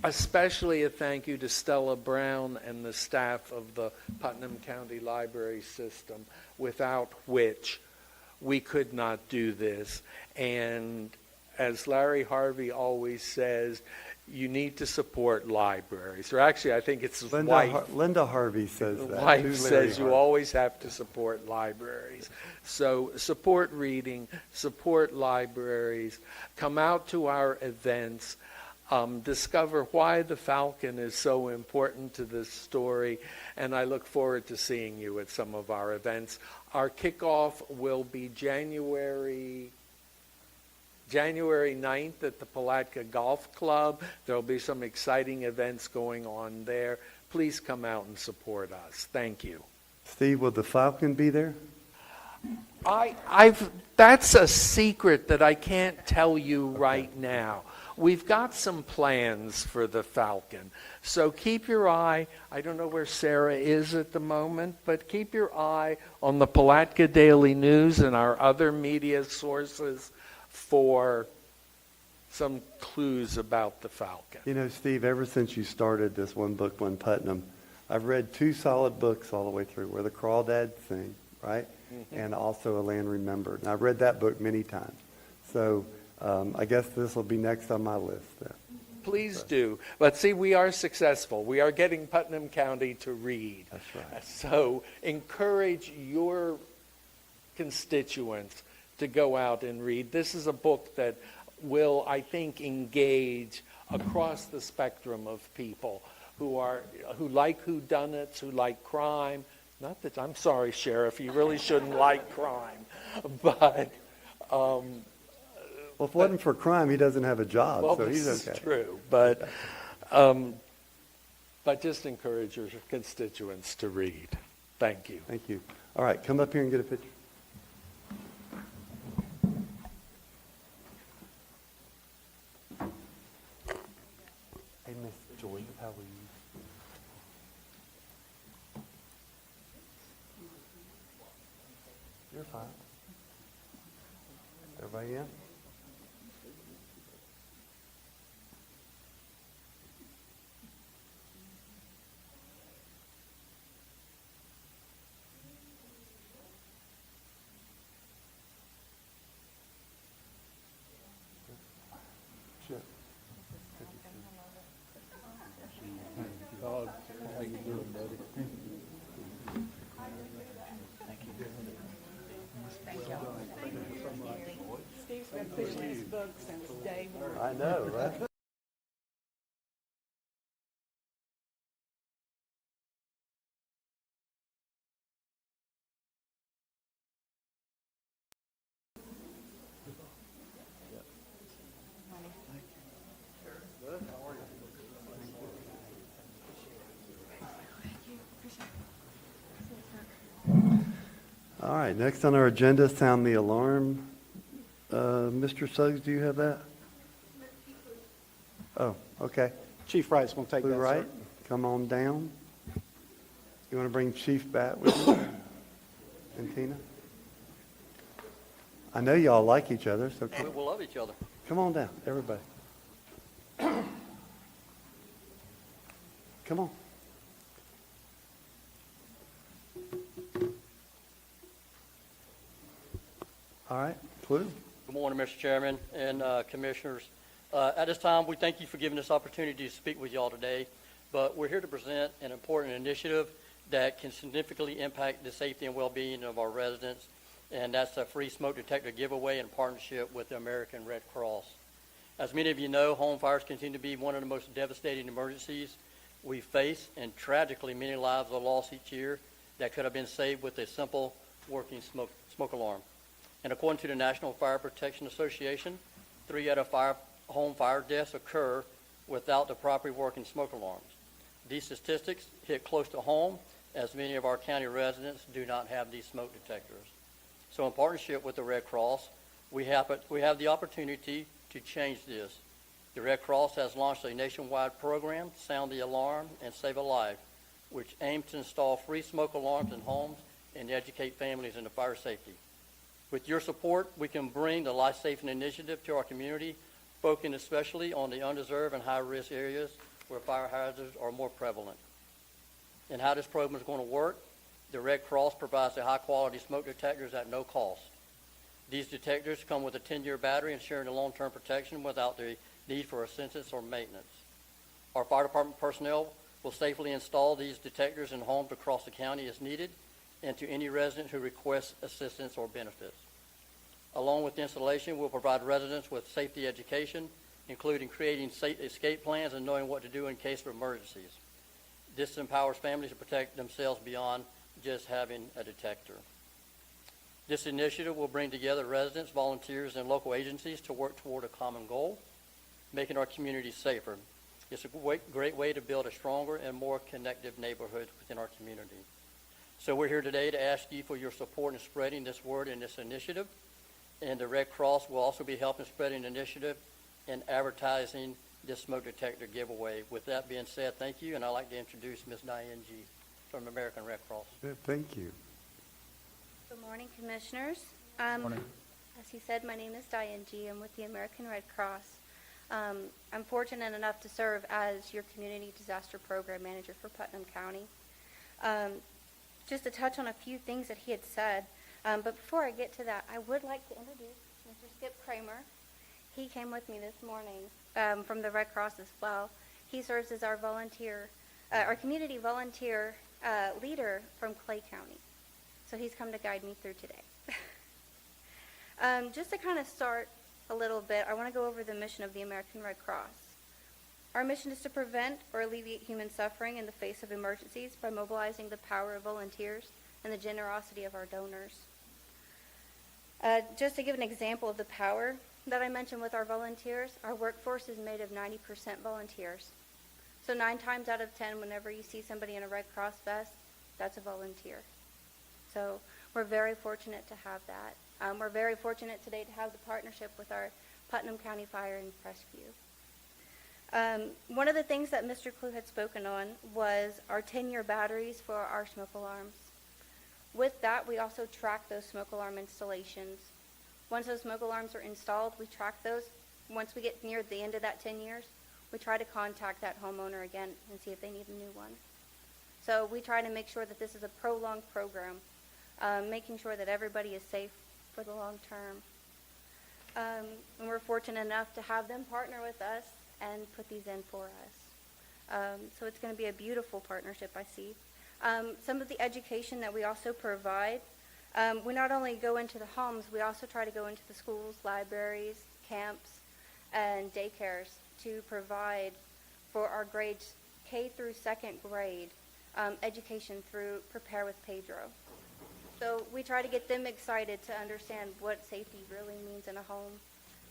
especially a thank you to Stella Brown and the staff of the Putnam County Library System, without which we could not do this. And as Larry Harvey always says, you need to support libraries. Or actually, I think it's his wife. Linda Harvey says that. The wife says you always have to support libraries. So support reading, support libraries, come out to our events, discover why the Falcon is so important to this story, and I look forward to seeing you at some of our events. Our kickoff will be January 9th at the Palatka Golf Club. There will be some exciting events going on there. Please come out and support us. Thank you. Steve, will the Falcon be there? That's a secret that I can't tell you right now. We've got some plans for the Falcon. So keep your eye. I don't know where Sarah is at the moment, but keep your eye on the Palatka Daily News and our other media sources for some clues about the Falcon. You know, Steve, ever since you started this One Book, One Putnam, I've read 2 solid books all the way through. Where the Crawdads Sing, right? Mm-hmm. And also A Land Remembered. And I've read that book many times. So I guess this will be next on my list then. Please do. But see, we are successful. We are getting Putnam County to read. That's right. So encourage your constituents to go out and read. This is a book that will, I think, engage across the spectrum of people who like whodunits, who like crime. Not that, I'm sorry, Sheriff, you really shouldn't like crime, but well, if it wasn't for crime, he doesn't have a job, well, so he's this okay. is true, but just encourage your constituents to read. Thank you. Thank you. All right, come up here and get a picture. Hey, Miss Joyce, how are you? You're fine. Everybody in? Chip. Steve's been pushing this book since day one. I know, right? All right, next on our agenda, sound the alarm. Mr. Suggs, do you have that? Oh, okay. Chief Wright's going to take Blue that, Wright, sir. come on down. You want to bring Chief back with you? And Tina? I know y'all like each other, so We love each other. come on down, everybody. Come on. All right, Clue. Good morning, Mr. Chairman and Commissioners. At this time, we thank you for giving us opportunity to speak with y'all today, but we're here to present an important initiative that can significantly impact the safety and well-being of our residents, and that's a free smoke detector giveaway in partnership with the American Red Cross. As many of you know, home fires continue to be one of the most devastating emergencies we face, and tragically many lives are lost each year that could have been saved with a simple working smoke alarm. And according to the National Fire Protection Association, 3 out of 5 home fire deaths occur without the properly working smoke alarms. These statistics hit close to home, as many of our county residents do not have these smoke detectors. So in partnership with the Red Cross, we have the opportunity to change this. The Red Cross has launched a nationwide program, Sound the Alarm and Save a Life, which aims to install free smoke alarms in homes and educate families in the fire safety. With your support, we can bring the life-saving initiative to our community, focusing especially on the undeserved and high-risk areas where fire hazards are more prevalent. And how this program is going to work, the Red Cross provides the high-quality smoke detectors at no cost. These detectors come with a 10-year battery, ensuring the long-term protection without the need for assistance or maintenance. Our fire department personnel will safely install these detectors in homes across the county as needed, and to any resident who requests assistance or benefits. Along with the installation, we'll provide residents with safety education, including creating safe escape plans and knowing what to do in case of emergencies. This empowers families to protect themselves beyond just having a detector. This initiative will bring together residents, volunteers, and local agencies to work toward a common goal, making our community safer. It's a great way to build a stronger and more connected neighborhood within our community. So we're here today to ask you for your support in spreading this word and this initiative. And the Red Cross will also be helping spreading the initiative and advertising this smoke detector giveaway. With that being said, thank you, and I'd like to introduce Ms. Diane G. from American Red Cross. Good, thank you. Good morning, Commissioners. As he said, my name is Diane G. I'm with the American Red Cross. I'm fortunate enough to serve as your Community Disaster Program Manager for Putnam County. Just to touch on a few things that he had said, but before I get to that, I would like to introduce Mr. Skip Kramer. He came with me this morning from the Red Cross as well. He serves as our community volunteer leader from Clay County. So he's come to guide me through today. Just to kind of start a little bit, I want to go over the mission of the American Red Cross. Our mission is to prevent or alleviate human suffering in the face of emergencies by mobilizing the power of volunteers and the generosity of our donors. Just to give an example of the power that I mentioned with our volunteers, our workforce is made of 90% volunteers. So 9 times out of 10, whenever you see somebody in a Red Cross vest, that's a volunteer. So we're very fortunate to have that. We're very fortunate today to have the partnership with our Putnam County Fire and Rescue. One of the things that Mr. Clue had spoken on was our 10-year batteries for our smoke alarms. With that, we also track those smoke alarm installations. Once those smoke alarms are installed, we track those. Once we get near the end of that 10 years, we try to contact that homeowner again and see if they need a new one. So we try to make sure that this is a prolonged program, making sure that everybody is safe for the long term. And we're fortunate enough to have them partner with us and put these in for us. So it's going to be a beautiful partnership, I see. Some of the education that we also provide, we not only go into the homes, we also try to go into the schools, libraries, camps, and daycares to provide for our grades K through second grade education through Prepare with Pedro. So we try to get them excited to understand what safety really means in a home.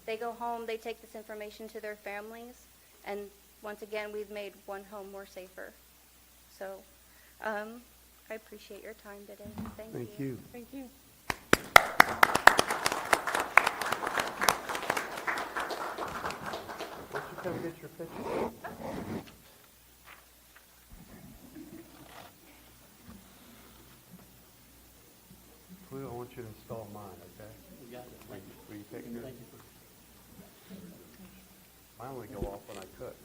They go home, they take this information to their families, and once again, we've made one home more safer. So I appreciate your time today. Thank you. Thank you. Why don't you come get your picture? Well, I want you to install mine, okay? You got it. Thank you. Will you take yours? Thank you. I only go off when I cook.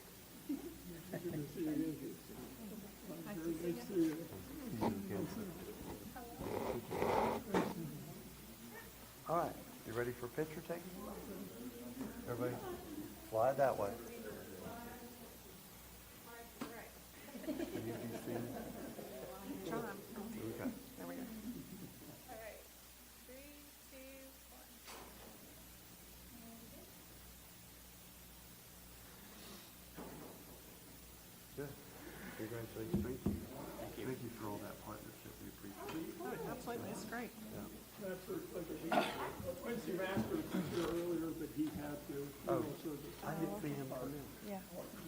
All right, you ready for picture taking? Everybody, fly that way. Can you be seen? John. Okay. There we go. Good. Congratulations. Thank you. Thank you for all that partnership. We appreciate it. Absolutely, it's great. Quincy Masters was here earlier, but he had to. Oh, I didn't see him come in. Yeah.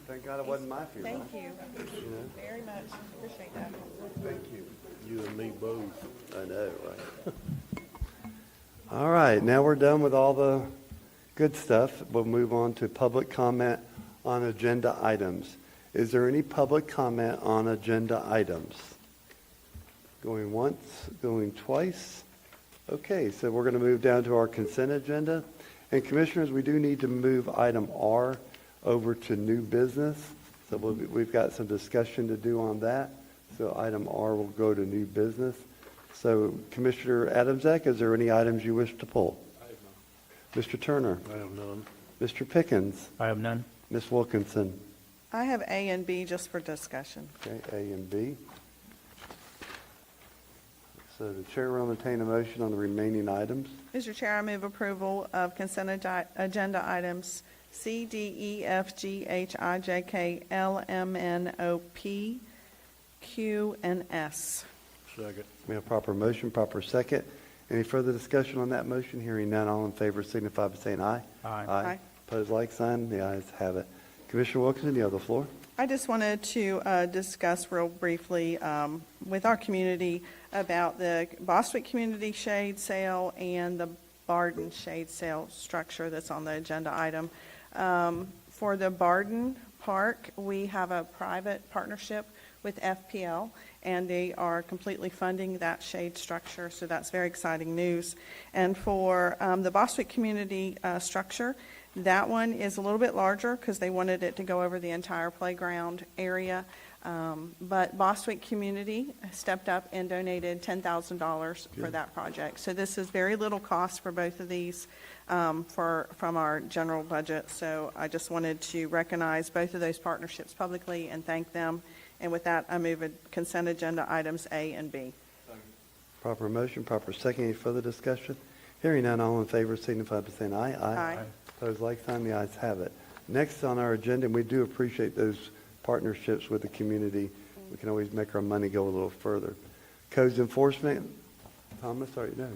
Thank God it wasn't my funeral. Thank you You know? very much. Appreciate that. Thank you. You and me both. I know, right? All right, now we're done with all the good stuff. We'll move on to public comment on agenda items. Is there any public comment on agenda items? Going once, going twice? Okay, so we're going to move down to our consent agenda. And Commissioners, we do need to move item R over to new business. So we've got some discussion to do on that. So item R will go to new business. So Commissioner Adamczak, is there any items you wish to pull? I have none. Mr. Turner? I have none. Mr. Pickens? I have none. Ms. Wilkinson? I have A and B just for discussion. Okay, A and B. So the chair will entertain a motion on the remaining items. Mr. Chair, I move approval of consent agenda items C, D, E, F, G, H, I, J, K, L, M, N, O, P, Q, and S. Second. We have proper motion, proper second. Any further discussion on that motion? Hearing none, all in favor signify by saying aye. Aye. Aye. Opposed, like sign. The ayes have it. Commissioner Wilkinson, you have the floor. I just wanted to discuss real briefly with our community about the Bostwick Community Shade Sale and the Barden Shade Sale structure that's on the agenda item. For the Barden Park, we have a private partnership with FPL, and they are completely funding that shade structure, so that's very exciting news. And for the Bostwick Community structure, that one is a little bit larger because they wanted it to go over the entire playground area. But Bostwick Community stepped up and donated $10,000 for that project. So this is very little cost for both of these from our general budget. So I just wanted to recognize both of those partnerships publicly and thank them. And with that, I move consent agenda items A and B. Proper motion, proper second. Any further discussion? Hearing none, all in favor signify by saying aye. Aye. Opposed, like sign. The ayes have it. Next on our agenda, and we do appreciate those partnerships with the community. We can always make our money go a little further. Codes enforcement. Thomas, sorry, no,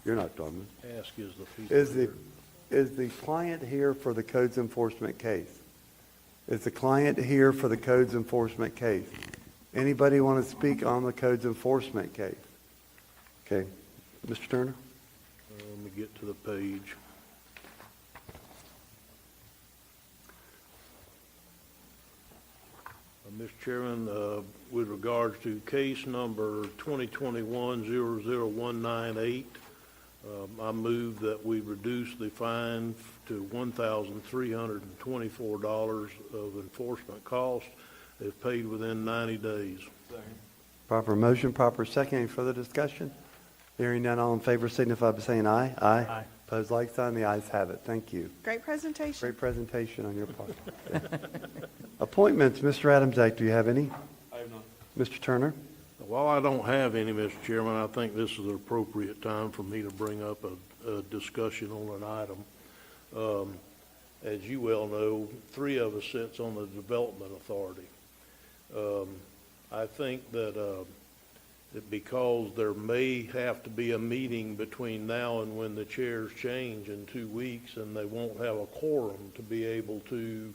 you're not Thomas. Ask is the fee. Is the client here for the codes enforcement case? Is the client here for the codes enforcement case? Anybody want to speak on the codes enforcement case? Okay, Mr. Turner? Let me get to the page. Mr. Chairman, with regards to case number 2021-00198, I move that we reduce the fine to $1,324 of enforcement costs if paid within 90 days. Proper motion, proper second. Any further discussion? Hearing none, all in favor signify by saying aye. Aye. Opposed, like sign. The ayes have it. Thank you. Great presentation. Great presentation on your part. Yeah. Appointments, Mr. Adams Act, do you have any? I have none. Mr. Turner? While I don't have any, Mr. Chairman, I think this is an appropriate time for me to bring up a discussion on an item. As you well know, 3 of us sits on the Development Authority. I think that because there may have to be a meeting between now and when the chairs change in 2 weeks, and they won't have a quorum to be able to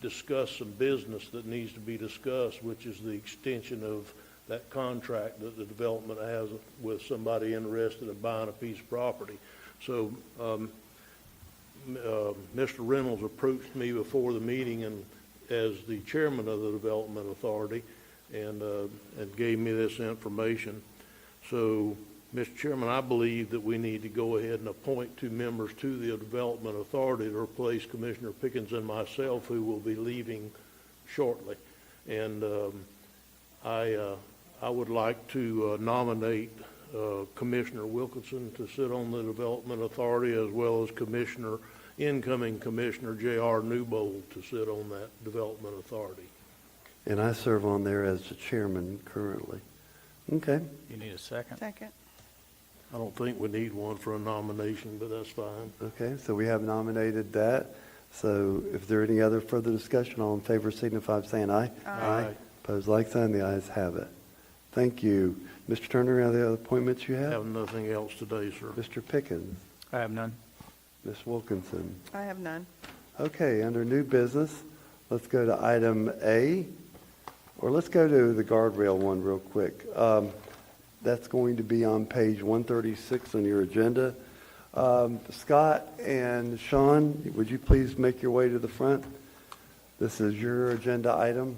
discuss some business that needs to be discussed, which is the extension of that contract that the development has with somebody interested in buying a piece of property. So Mr. Reynolds approached me before the meeting and as the chairman of the Development Authority and gave me this information. So, Mr. Chairman, I believe that we need to go ahead and appoint 2 members to the Development Authority to replace Commissioner Pickens and myself, who will be leaving shortly. And I would like to nominate Commissioner Wilkinson to sit on the Development Authority, as well as incoming Commissioner J.R. Newbold to sit on that Development Authority. And I serve on there as the chairman currently. Okay. You need a second? Second. I don't think we need one for a nomination, but that's fine. Okay, so we have nominated that. So if there any other further discussion, all in favor signify by saying aye. Aye. Opposed, like sign. The ayes have it. Thank you. Mr. Turner, any other appointments you I have? have nothing else today, sir. Mr. Pickens? I have none. Ms. Wilkinson? I have none. Okay, under new business, let's go to item A, or let's go to the guardrail one real quick. That's going to be on page 136 on your agenda. Scott and Sean, would you please make your way to the front? This is your agenda item.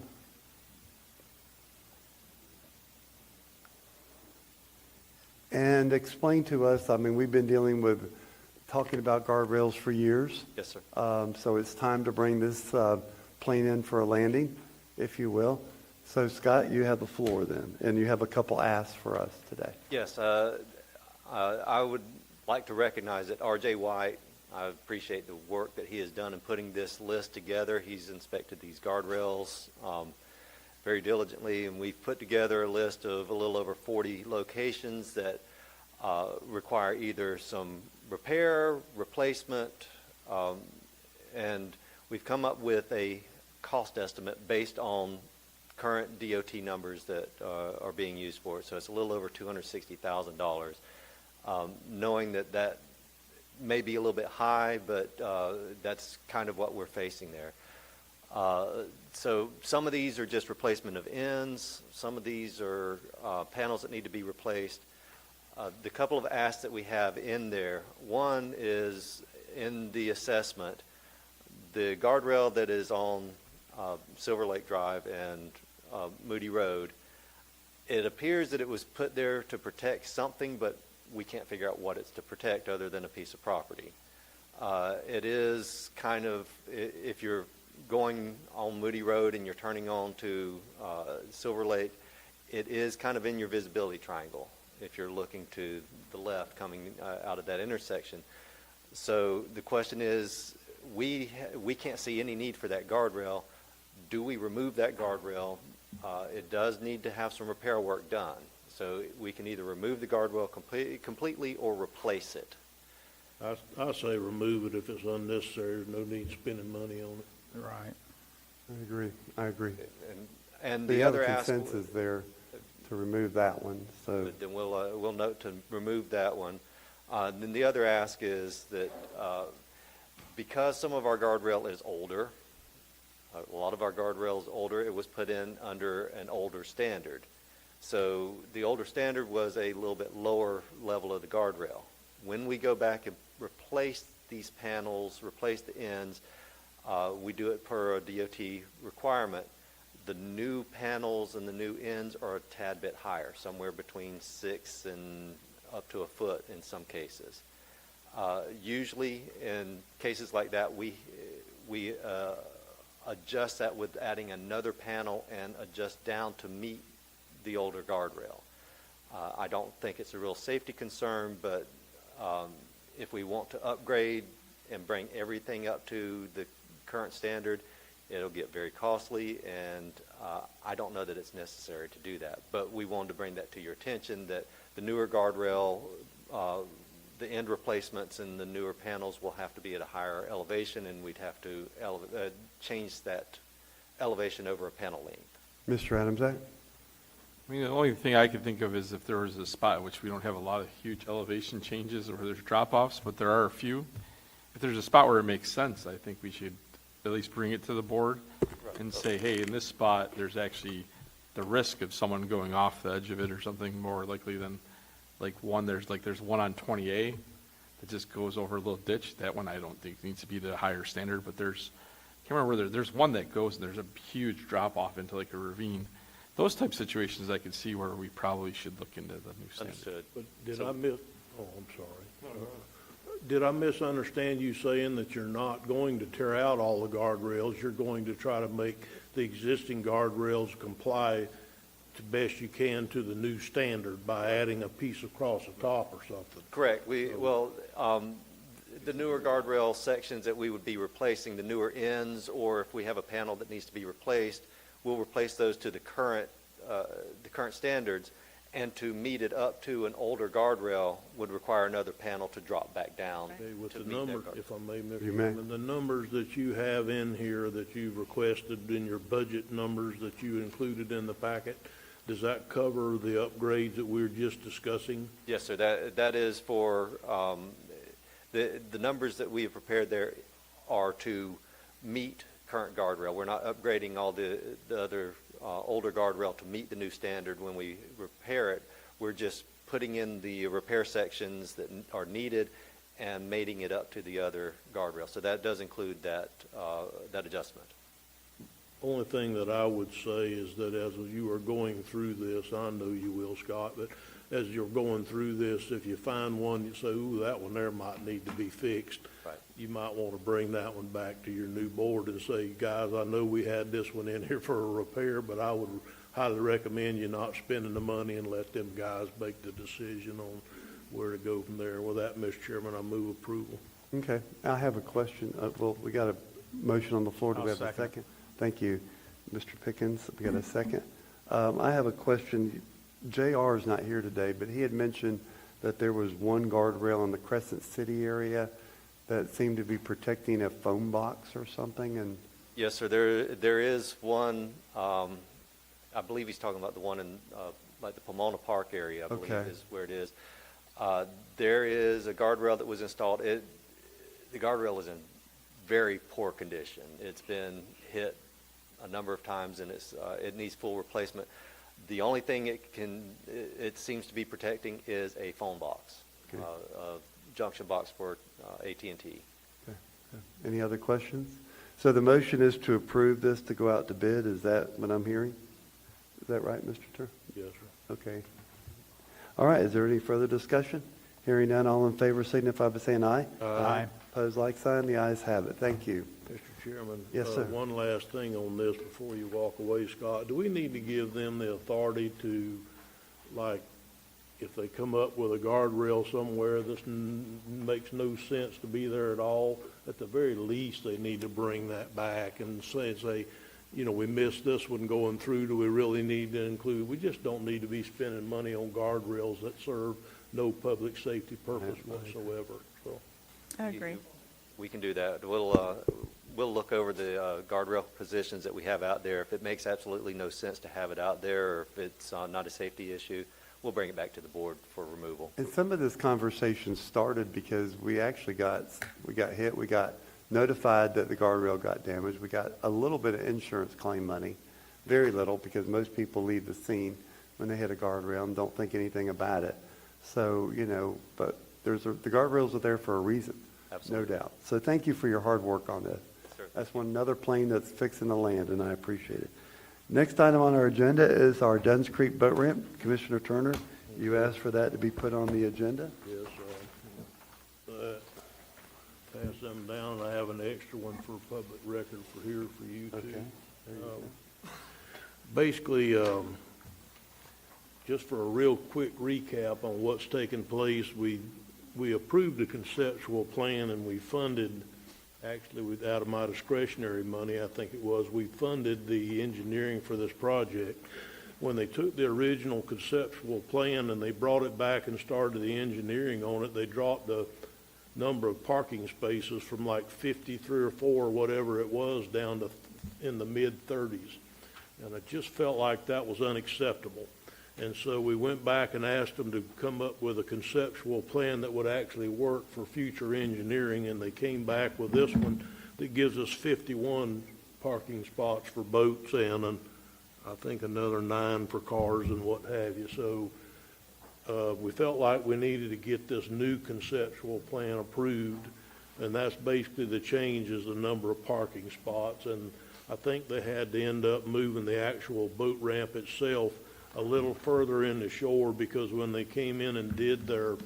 And explain to us, I mean, we've been dealing with talking about guardrails for years. Yes, sir. So it's time to bring this plane in for a landing, if you will. So Scott, you have the floor then, and you have a couple asks for us today. Yes, I would like to recognize that R.J. White. I appreciate the work that he has done in putting this list together. He's inspected these guardrails very diligently, and we've put together a list of a little over 40 locations that require either some repair, replacement, and we've come up with a cost estimate based on current DOT numbers that are being used for it. So it's a little over $260,000. Knowing that may be a little bit high, but that's kind of what we're facing there. So some of these are just replacement of ends. Some of these are panels that need to be replaced. The couple of asks that we have in there, one is in the assessment, the guardrail that is on Silver Lake Drive and Moody Road, it appears that it was put there to protect something, but we can't figure out what it's to protect other than a piece of property. It is kind of, if you're going on Moody Road and you're turning on to Silver Lake, it is kind of in your visibility triangle if you're looking to the left coming out of that intersection. So the question is, we can't see any need for that guardrail. Do we remove that guardrail? It does need to have some repair work done. So we can either remove the guardrail completely or replace it. I say remove it if it's unnecessary. There's no need spending money on it. Right. I agree. And The the other other ask, consensus there to remove that one. So then we'll note to remove that one. Then the other ask is that because some of our guardrail is older, a lot of our guardrail is older, it was put in under an older standard. So the older standard was a little bit lower level of the guardrail. When we go back and replace these panels, replace the ends, we do it per a DOT requirement. The new panels and the new ends are a tad bit higher, somewhere between 6 and up to a foot in some cases. Usually, in cases like that, we adjust that with adding another panel and adjust down to meet the older guardrail. I don't think it's a real safety concern, but if we want to upgrade and bring everything up to the current standard, it'll get very costly, and I don't know that it's necessary to do that. But we wanted to bring that to your attention, that the newer guardrail, the end replacements and the newer panels will have to be at a higher elevation, and we'd have to change that elevation over a panel length. Mr. Adamczak? I mean, the only thing I could think of is if there was a spot which we don't have a lot of huge elevation changes or there's drop-offs, but there are a few. If there's a spot where it makes sense, I think we should at least bring it to the board and say, hey, in this spot, there's actually the risk of someone going off the edge of it or something more likely than like one. There's one on 20A that just goes over a little ditch. That one I don't think needs to be the higher standard, but I can't remember where there's one that goes, and there's a huge drop-off into like a ravine. Those type situations I could see where we probably should look into the new standard. Understood. But did I miss, oh, I'm sorry. Did I misunderstand you saying that you're not going to tear out all the guardrails? You're going to try to make the existing guardrails comply to best you can to the new standard by adding a piece across the top or something? Correct. The newer guardrail sections that we would be replacing, the newer ends, or if we have a panel that needs to be replaced, we'll replace those to the current standards, and to meet it up to an older guardrail would require another panel to drop back down. Okay, with to the meet that number, guardrail. if I may, Mr. You may. Chairman, the numbers that you have in here that you've requested in your budget numbers that you included in the packet, does that cover the upgrades that we were just discussing? Yes, sir. That is for the numbers that we have prepared there are to meet current guardrail. We're not upgrading all the other older guardrail to meet the new standard when we repair it. We're just putting in the repair sections that are needed and mating it up to the other guardrail. So that does include that adjustment. Only thing that I would say is that as you are going through this, I know you will, Scott, but as you're going through this, if you find one, you say, ooh, that one there might need to be fixed. Right. You might want to bring that one back to your new board and say, guys, I know we had this one in here for a repair, but I would highly recommend you not spending the money and let them guys make the decision on where to go from there. With that, Mr. Chairman, I move approval. Okay, I have a question. Well, we got a motion on the floor. Do we have a second? Thank you, Mr. Pickens. We got a second. I have a question. JR is not here today, but he had mentioned that there was one guardrail in the Crescent City area that seemed to be protecting a phone box or something. And Yes, sir. There is one. I believe he's talking about the one in like the Pomona Park area. I believe is where it is. There is a guardrail that was installed. The guardrail is in very poor condition. It's been hit a number of times, and it needs full replacement. The only thing it seems to be protecting is a phone box, a junction box for AT&T. Okay. Any other questions? So the motion is to approve this to go out to bid. Is that what I'm hearing? Is that right, Mr. Turner? Yes, sir. Okay. All right. Is there any further discussion? Hearing none, all in favor signify by saying aye. Aye. Opposed, like sign. The ayes have it. Thank you. Mr. Chairman. Yes, sir. One last thing on this before you walk away, Scott. Do we need to give them the authority to, like, if they come up with a guardrail somewhere that makes no sense to be there at all, at the very least, they need to bring that back and say, you know, we missed this one going through. Do we really need to include? We just don't need to be spending money on guardrails that serve no public safety purpose whatsoever. So I agree. We can do that. We'll look over the guardrail positions that we have out there. If it makes absolutely no sense to have it out there, or if it's not a safety issue, we'll bring it back to the board for removal. And some of this conversation started because we actually got hit. We got notified that the guardrail got damaged. We got a little bit of insurance claim money, very little, because most people leave the scene when they hit a guardrail and don't think anything about it. So, you know, but the guardrails are there for a reason. Absolutely. No doubt. So thank you for your hard work on this. Sure. That's another plane that's fixing the land, and I appreciate it. Next item on our agenda is our Duns Creek Boat Ramp. Commissioner Turner, you asked for that to be put on the agenda. Yes, pass them down. I have an extra one for public record for here for you too. Okay. There you go. Basically, just for a real quick recap on what's taken place, we approved a conceptual plan and we funded, actually out of my discretionary money, I think it was, we funded the engineering for this project. When they took the original conceptual plan and they brought it back and started the engineering on it, they dropped the number of parking spaces from like 53 or 4 or whatever it was down to in the mid-30s. And I just felt like that was unacceptable. And so we went back and asked them to come up with a conceptual plan that would actually work for future engineering, and they came back with this one that gives us 51 parking spots for boats and I think another 9 for cars and what have you. So we felt like we needed to get this new conceptual plan approved, and that's basically the change is the number of parking spots. And I think they had to end up moving the actual boat ramp itself a little further in the shore, because when they came in and did their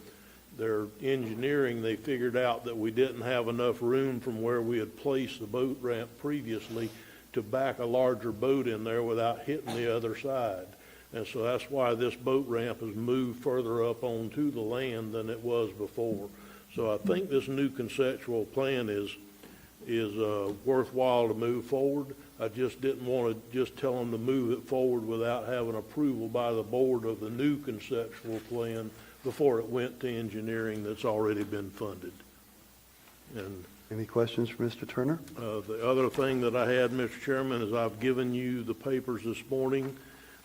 engineering, they figured out that we didn't have enough room from where we had placed the boat ramp previously to back a larger boat in there without hitting the other side. And so that's why this boat ramp has moved further up onto the land than it was before. So I think this new conceptual plan is worthwhile to move forward. I just didn't want to just tell them to move it forward without having approval by the board of the new conceptual plan before it went to engineering that's already been funded. And Any questions for Mr. Turner? the other thing that I had, Mr. Chairman, is I've given you the papers this morning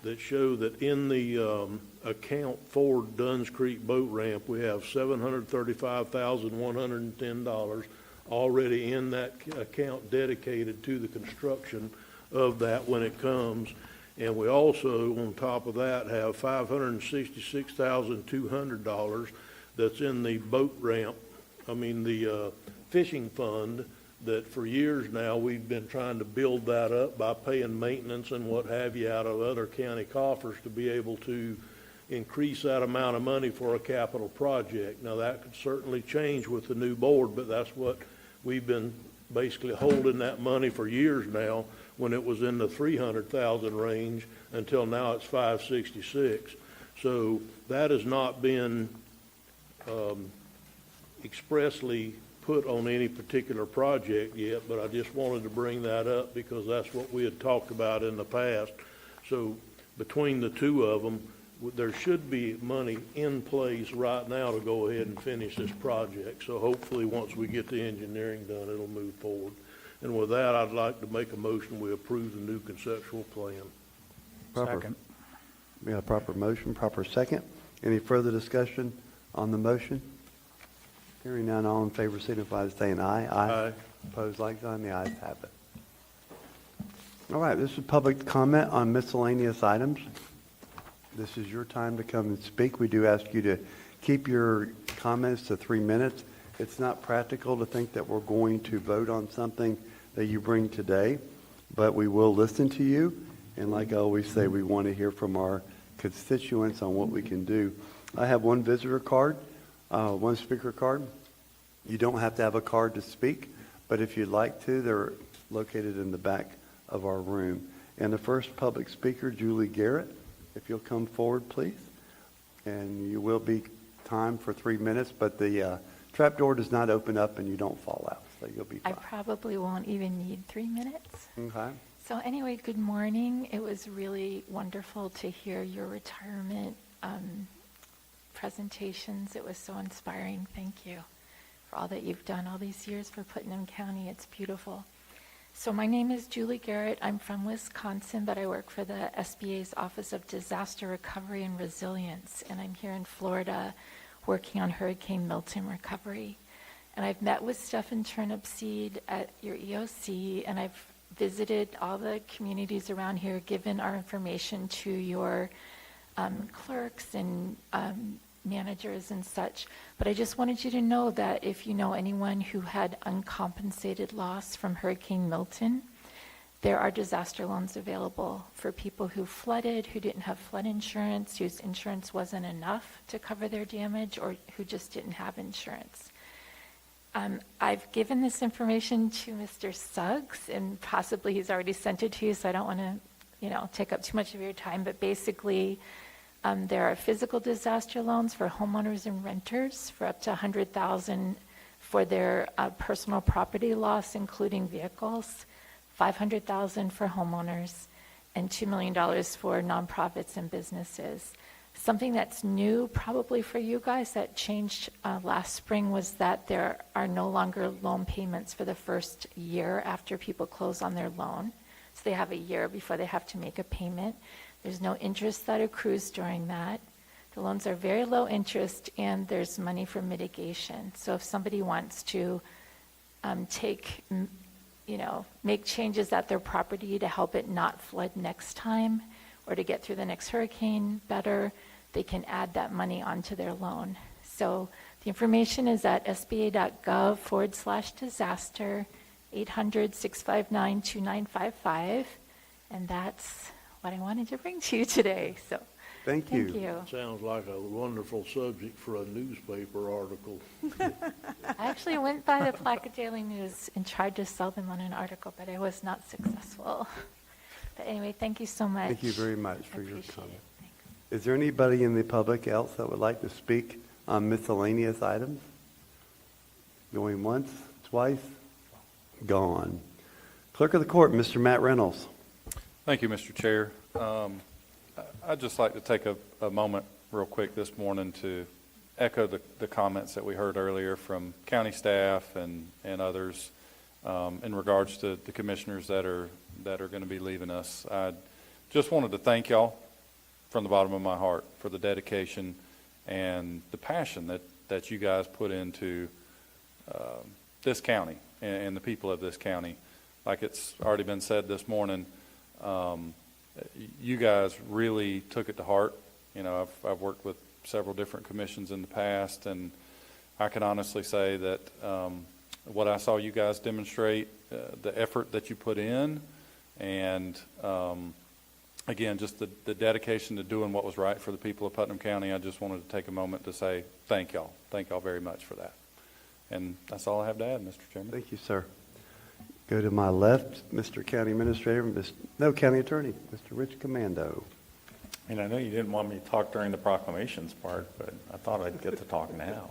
that show that in the account for Duns Creek Boat Ramp, we have $735,110 already in that account dedicated to the construction of that when it comes. And we also, on top of that, have $566,200 that's in the boat ramp, the fishing fund, that for years now we've been trying to build that up by paying maintenance and what have you out of other county coffers to be able to increase that amount of money for a capital project. Now that could certainly change with the new board, but that's what we've been basically holding that money for years now, when it was in the 300,000 range until now it's 566. So that has not been expressly put on any particular project yet, but I just wanted to bring that up because that's what we had talked about in the past. So between the two of them, there should be money in place right now to go ahead and finish this project. So hopefully once we get the engineering done, it'll move forward. And with that, I'd like to make a motion we approve the new conceptual plan. Second. We have a proper motion, proper second. Any further discussion on the motion? Hearing none, all in favor signify by saying aye. Aye. Opposed, like sign. The ayes have it. All right, this is public comment on miscellaneous items. This is your time to come and speak. We do ask you to keep your comments to 3 minutes. It's not practical to think that we're going to vote on something that you bring today, but we will listen to you. And like I always say, we want to hear from our constituents on what we can do. I have one visitor card, one speaker card. You don't have to have a card to speak, but if you'd like to, they're located in the back of our room. And the first public speaker, Julie Garrett, if you'll come forward, please. And you will be timed for 3 minutes, but the trap door does not open up and you don't fall out, so you'll be fine. I probably won't even need 3 minutes. Okay. So anyway, good morning. It was really wonderful to hear your retirement presentations. It was so inspiring. Thank you for all that you've done all these years for Putnam County. It's beautiful. So my name is Julie Garrett. I'm from Wisconsin, but I work for the SBA's Office of Disaster Recovery and Resilience, and I'm here in Florida working on Hurricane Milton recovery. And I've met with Stephen Turnipseed at your EOC, and I've visited all the communities around here, given our information to your clerks and managers and such. But I just wanted you to know that if you know anyone who had uncompensated loss from Hurricane Milton, there are disaster loans available for people who flooded, who didn't have flood insurance, whose insurance wasn't enough to cover their damage, or who just didn't have insurance. I've given this information to Mr. Suggs, and possibly he's already sent it to you, so I don't want to, take up too much of your time. But basically, there are physical disaster loans for homeowners and renters for up to $100,000 for their personal property loss, including vehicles, $500,000 for homeowners, and $2 million for nonprofits and businesses. Something that's new probably for you guys that changed last spring was that there are no longer loan payments for the first year after people close on their loan. So they have a year before they have to make a payment. There's no interest that accrues during that. The loans are very low interest, and there's money for mitigation. So if somebody wants to make changes at their property to help it not flood next time, or to get through the next hurricane better, they can add that money onto their loan. So the information is at sba.gov/disaster, 800-659-2955, and that's what I wanted to bring to you today. So Thank you. Sounds like a wonderful subject for a newspaper article. I actually went by the Palatka Daily News and tried to sell them on an article, but I was not successful. But anyway, thank you so much. Thank you very much for your Appreciate comment. it. Thanks. Is there anybody in the public else that would like to speak on miscellaneous items? Going once, twice, gone. Clerk of the Court, Mr. Matt Reynolds. Thank you, Mr. Chair. I'd just like to take a moment real quick this morning to echo the comments that we heard earlier from county staff and others in regards to the commissioners that are going to be leaving us. I just wanted to thank y'all from the bottom of my heart for the dedication and the passion that you guys put into this county and the people of this county. Like it's already been said this morning, you guys really took it to heart. I've worked with several different commissions in the past, and I can honestly say that what I saw you guys demonstrate, the effort that you put in, and again, just the dedication to doing what was right for the people of Putnam County. I just wanted to take a moment to say thank y'all. Thank y'all very much for that. And that's all I have to add, Mr. Chairman. Thank you, sir. Go to my left, Mr. County Administrator, County Attorney, Mr. Rich Commando. And I know you didn't want me to talk during the proclamations part, but I thought I'd get to talk now.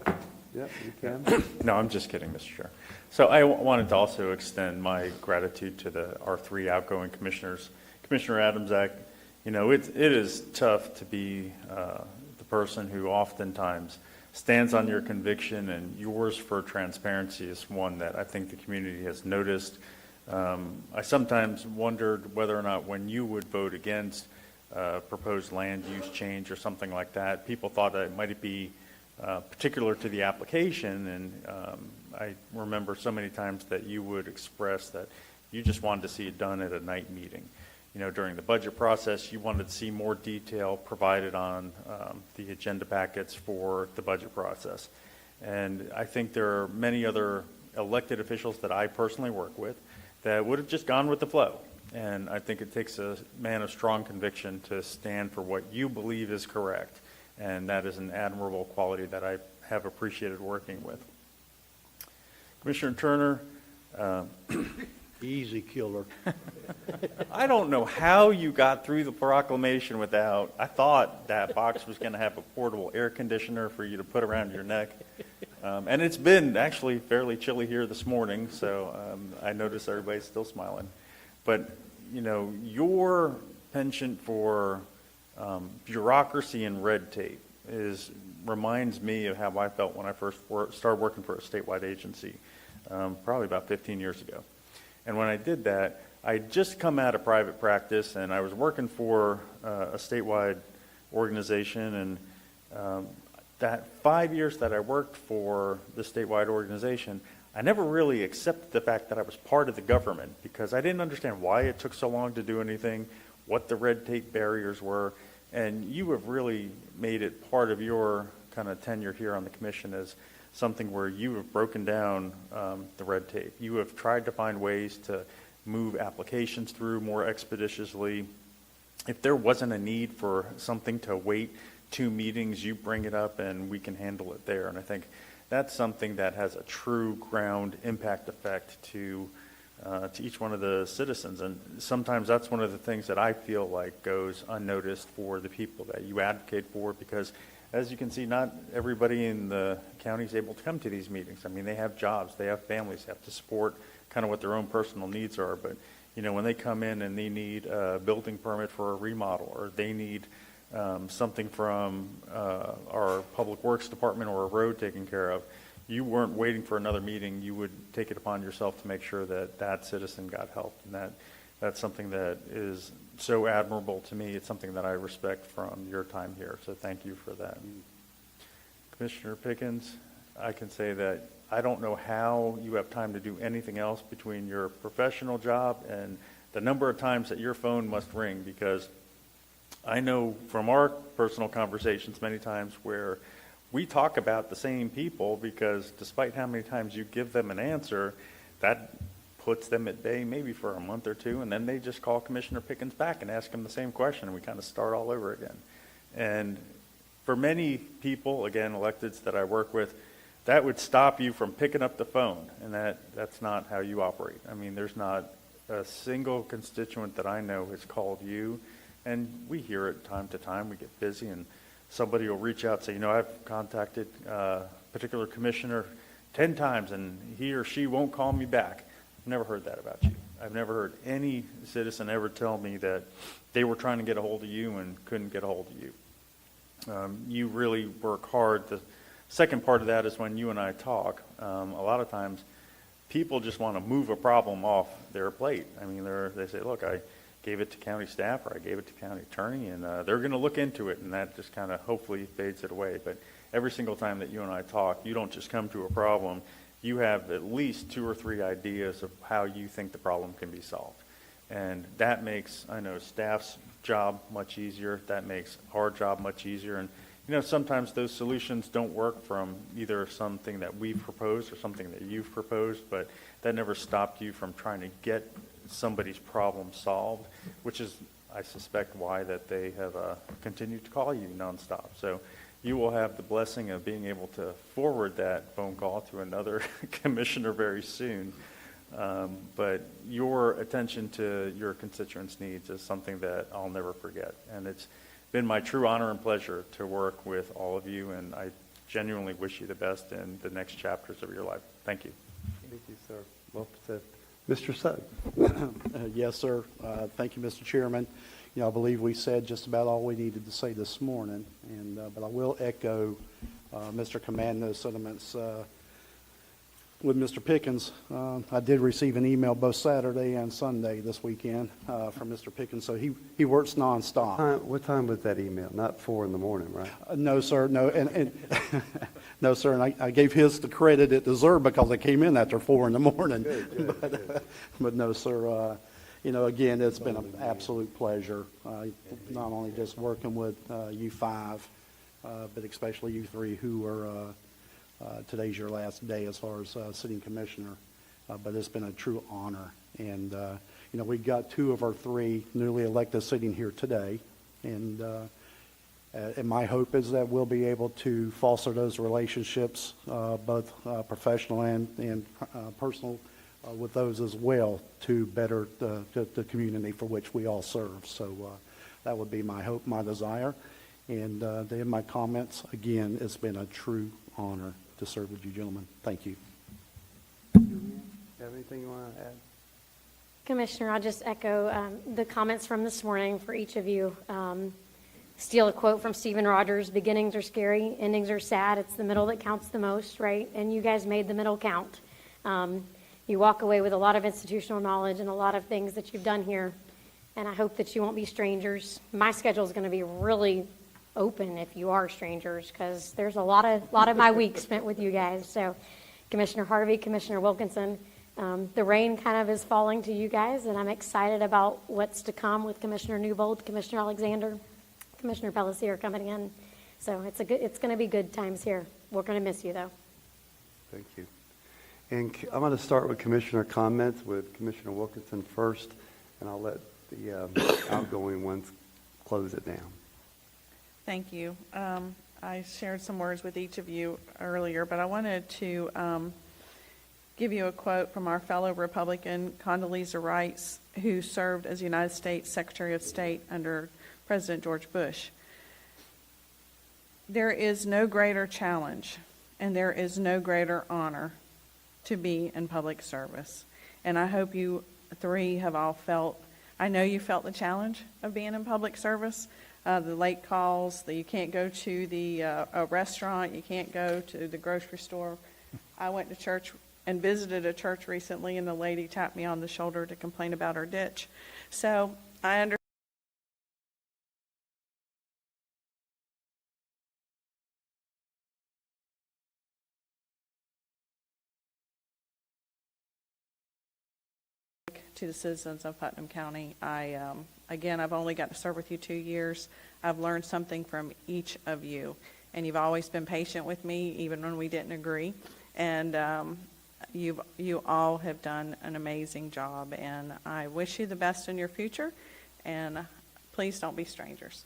Yep, you can. No, I'm just kidding, Mr. Chair. So I wanted to also extend my gratitude to our three outgoing commissioners. Commissioner Adamczak, it is tough to be the person who oftentimes stands on your conviction, and yours for transparency is one that I think the community has noticed. I sometimes wondered whether or not when you would vote against proposed land use change or something like that, people thought that it might be particular to the application, and I remember so many times that you would express that you just wanted to see it done at a night meeting. During the budget process, you wanted to see more detail provided on the agenda packets for the budget process. And I think there are many other elected officials that I personally work with that would have just gone with the flow. And I think it takes a man of strong conviction to stand for what you believe is correct. And that is an admirable quality that I have appreciated working with. Commissioner Turner. Easy killer. I don't know how you got through the proclamation without, I thought that box was going to have a portable air conditioner for you to put around your neck. And it's been actually fairly chilly here this morning, so I noticed everybody's still smiling. But, your penchant for bureaucracy and red tape reminds me of how I felt when I first started working for a statewide agency, probably about 15 years ago. And when I did that, I had just come out of private practice, and I was working for a statewide organization. And that 5 years that I worked for the statewide organization, I never really accepted the fact that I was part of the government, because I didn't understand why it took so long to do anything, what the red tape barriers were. And you have really made it part of your kind of tenure here on the commission as something where you have broken down the red tape. You have tried to find ways to move applications through more expeditiously. If there wasn't a need for something to wait 2 meetings, you bring it up and we can handle it there. And I think that's something that has a true ground impact effect to each one of the citizens. And sometimes that's one of the things that I feel like goes unnoticed for the people that you advocate for, because as you can see, not everybody in the county is able to come to these meetings. I mean, they have jobs, they have families, they have to support kind of what their own personal needs are. But, you know, when they come in and they need a building permit for a remodel, or they need something from our Public Works Department or a road taken care of, you weren't waiting for another meeting. You would take it upon yourself to make sure that that citizen got help. And that's something that is so admirable to me. It's something that I respect from your time here. So thank you for that. Commissioner Pickens, I can say that I don't know how you have time to do anything else between your professional job and the number of times that your phone must ring, because I know from our personal conversations many times where we talk about the same people, because despite how many times you give them an answer, that puts them at bay maybe for a month or two, and then they just call Commissioner Pickens back and ask him the same question, and we kind of start all over again. And for many people, again, electeds that I work with, that would stop you from picking up the phone, and that's not how you operate. I mean, there's not a single constituent that I know has called you, and we hear it time to time. We get busy, and somebody will reach out and say, you know, I've contacted a particular commissioner 10 times, and he or she won't call me back. I've never heard that about you. I've never heard any citizen ever tell me that they were trying to get a hold of you and couldn't get a hold of you. You really work hard. The second part of that is when you and I talk, a lot of times people just want to move a problem off their plate. I mean, they say, look, I gave it to county staff, or I gave it to county attorney, and they're going to look into it, and that just kind of hopefully fades it away. But every single time that you and I talk, you don't just come to a problem. You have at least 2 or 3 ideas of how you think the problem can be solved. And that makes, I know, staff's job much easier. That makes our job much easier. And, you know, sometimes those solutions don't work from either something that we've proposed or something that you've proposed, but that never stopped you from trying to get somebody's problem solved, which is, I suspect, why that they have continued to call you nonstop. So you will have the blessing of being able to forward that phone call to another commissioner very soon. But your attention to your constituents' needs is something that I'll never forget. And it's been my true honor and pleasure to work with all of you, and I genuinely wish you the best in the next chapters of your life. Thank you. Thank you, sir. Well said. Mr. Sugg. Yes, sir. Thank you, Mr. Chairman. You know, I believe we said just about all we needed to say this morning, and but I will echo Mr. Comando's sentiments with Mr. Pickens. I did receive an email both Saturday and Sunday this weekend from Mr. Pickens, so he works nonstop. What time was that email? Not 4 in the morning, right? No, sir. No, and no, sir. And I gave his the credit it deserved because it came in after 4 in the morning. Good. But no, sir. You know, again, it's been an absolute pleasure, not only just working with you 5, but especially you 3 who are, today's your last day as far as sitting commissioner. But it's been a true honor. And, you know, we've got 2 of our 3 newly elected sitting here today. And my hope is that we'll be able to foster those relationships, both professional and personal, with those as well, to better the community for which we all serve. So that would be my hope, my desire. And to end my comments, again, it's been a true honor to serve with you gentlemen. Thank you. You have anything you want to add? Commissioner, I'll just echo the comments from this morning for each of you. Steal a quote from Stephen Rogers: beginnings are scary, endings are sad. It's the middle that counts the most, right? And you guys made the middle count. You walk away with a lot of institutional knowledge and a lot of things that you've done here, and I hope that you won't be strangers. My schedule is going to be really open if you are strangers, because there's a lot of my week spent with you guys. So Commissioner Harvey, Commissioner Wilkinson, the rain kind of is falling to you guys, and I'm excited about what's to come with Commissioner Newbold, Commissioner Alexander, Commissioner Palatka coming in. So it's going to be good times here. We're going to miss you, though. Thank you. And I'm going to start with commissioner comments with Commissioner Wilkinson first, and I'll let the outgoing ones close it down. Thank you. I shared some words with each of you earlier, but I wanted to give you a quote from our fellow Republican Condoleezza Rice, who served as United States Secretary of State under President George Bush. There is no greater challenge, and there is no greater honor to be in public service. And I hope you three have all I know you felt the challenge of being in public service, the late calls, that you can't go to the a restaurant, you can't go to the grocery store. I went to church and visited a church recently, and the lady tapped me on the shoulder to complain about her ditch. So I understand. To the citizens of Putnam County. Again, I've only got to serve with you 2 years. I've learned something from each of you, and you've always been patient with me, even when we didn't agree. And you all have done an amazing job, and I wish you the best in your future, and please don't be strangers.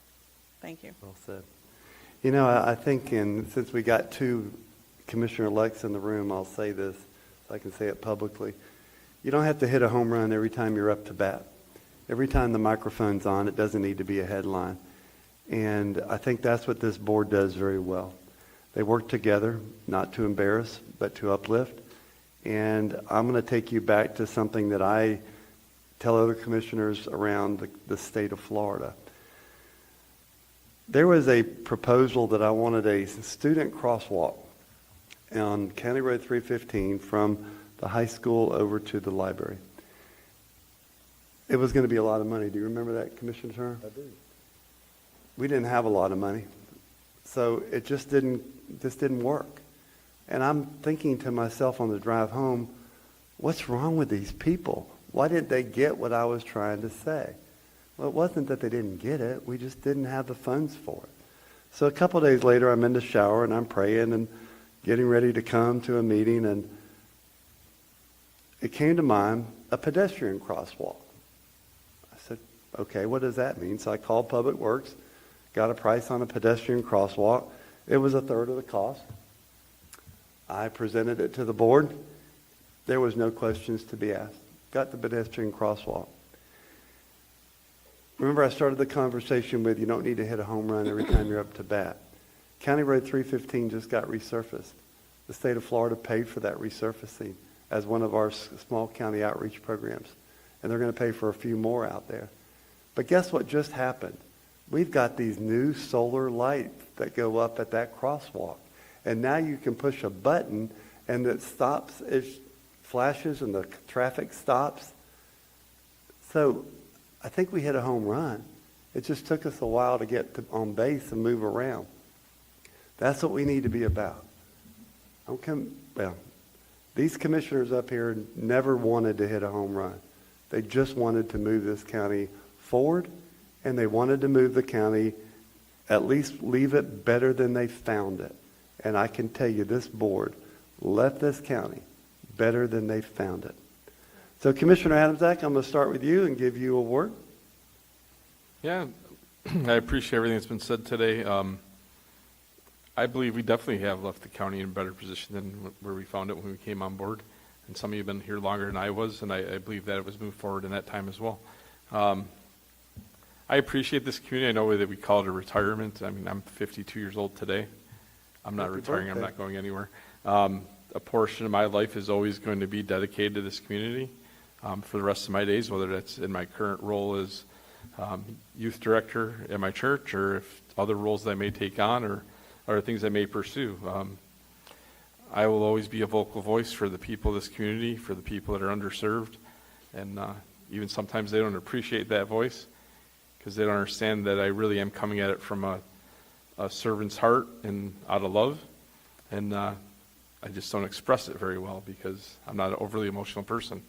Thank you. Well said. You know, I think since we got 2 commissioner-elects in the room, I'll say this, if I can say it publicly. You don't have to hit a home run every time you're up to bat. Every time the microphone's on, it doesn't need to be a headline. And I think that's what this board does very well. They work together, not to embarrass, but to uplift. And I'm going to take you back to something that I tell other commissioners around the state of Florida. There was a proposal that I wanted a student crosswalk on County Road 315 from the high school over to the library. It was going to be a lot of money. Do you remember that, Commissioner Turner? I do. We didn't have a lot of money. So it just didn't work. And I'm thinking to myself on the drive home, what's wrong with these people? Why didn't they get what I was trying to say? Well, it wasn't that they didn't get it. We just didn't have the funds for it. So a couple of days later, I'm in the shower and I'm praying and getting ready to come to a meeting, and it came to mind a pedestrian crosswalk. I said, okay, what does that mean? So I called Public Works, got a price on a pedestrian crosswalk. It was 1/3 of the cost. I presented it to the board. There was no questions to be asked. Got the pedestrian crosswalk. Remember, I started the conversation with, you don't need to hit a home run every time you're up to bat. County Road 315 just got resurfaced. The state of Florida paid for that resurfacing as one of our small county outreach programs. And they're going to pay for a few more out there. But guess what just happened? We've got these new solar lights that go up at that crosswalk. And now you can push a button and it stops, it flashes and the traffic stops. So I think we hit a home run. It just took us a while to get on base and move around. That's what we need to be about. These commissioners up here never wanted to hit a home run. They just wanted to move this county forward, and they wanted to move the county, at least leave it better than they found it. And I can tell you, this board left this county better than they found it. So Commissioner Adamczak, I'm going to start with you and give you a word. Yeah, I appreciate everything that's been said today. I believe we definitely have left the county in a better position than where we found it when we came on board. And some of you have been here longer than I was, and I believe that it was moved forward in that time as well. I appreciate this community. I know that we call it a retirement. I mean, I'm 52 years old today. I'm not retiring. I'm not going anywhere. A portion of my life is always going to be dedicated to this community for the rest of my days, whether that's in my current role as youth director at my church, or if other roles that I may take on, or other things I may pursue. I will always be a vocal voice for the people of this community, for the people that are underserved, and even sometimes they don't appreciate that voice because they don't understand that I really am coming at it from a servant's heart and out of love, and I just don't express it very well because I'm not an overly emotional person.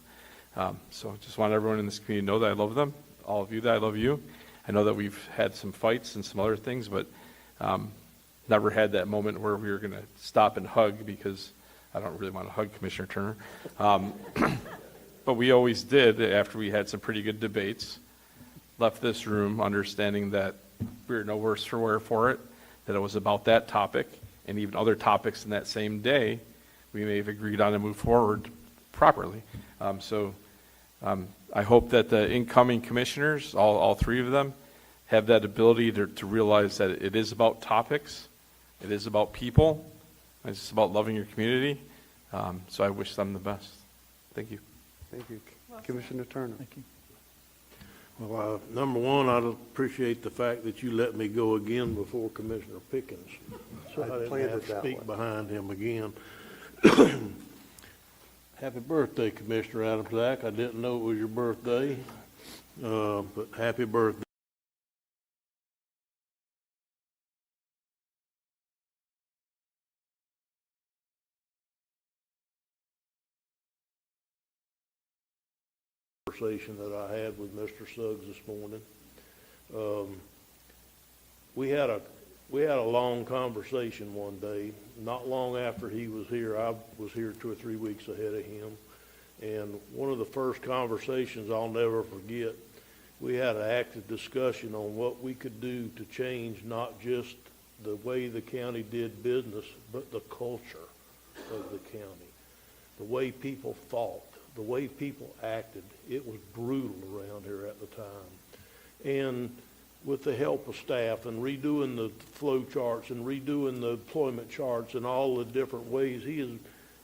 So I just want everyone in this community to know that I love them, all of you that I love you. I know that we've had some fights and some other things, but never had that moment where we were going to stop and hug because I don't really want to hug Commissioner Turner. But we always did, after we had some pretty good debates, left this room understanding that we were no worse for wear for it, that it was about that topic, and even other topics in that same day, we may have agreed on and moved forward properly. I hope that the incoming commissioners, all three of them, have that ability to realize that it is about topics, it is about people, it's about loving your community. So I wish them the best. Thank you. Thank you. Commissioner Turner. Thank you. Well, number one, I appreciate the fact that you let me go again before Commissioner Pickens, so I didn't have to speak behind him again. Happy birthday, Commissioner Adams-Ack. I didn't know it was your birthday, but happy birthday. Conversation that I had with Mr. Suggs this morning. We had a long conversation one day. Not long after he was here, I was here 2 or 3 weeks ahead of him. And one of the first conversations I'll never forget, we had an active discussion on what we could do to change not just the way the county did business, but the culture of the county, the way people thought, the way people acted. It was brutal around here at the time. And with the help of staff and redoing the flow charts and redoing the employment charts and all the different ways, he has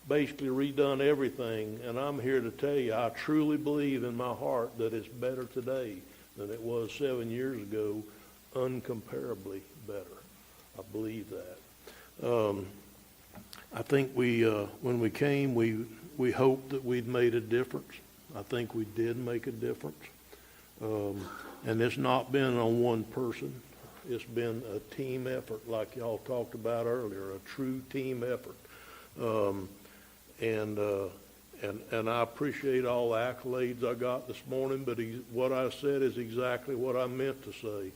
basically redone everything. And I'm here to tell you, I truly believe in my heart that it's better today than it was 7 years ago, uncomparably better. I believe that. I think when we came, we hoped that we'd made a difference. I think we did make a difference. And it's not been on one person. It's been a team effort, like y'all talked about earlier, a true team effort. And I appreciate all the accolades I got this morning, but what I said is exactly what I meant to say.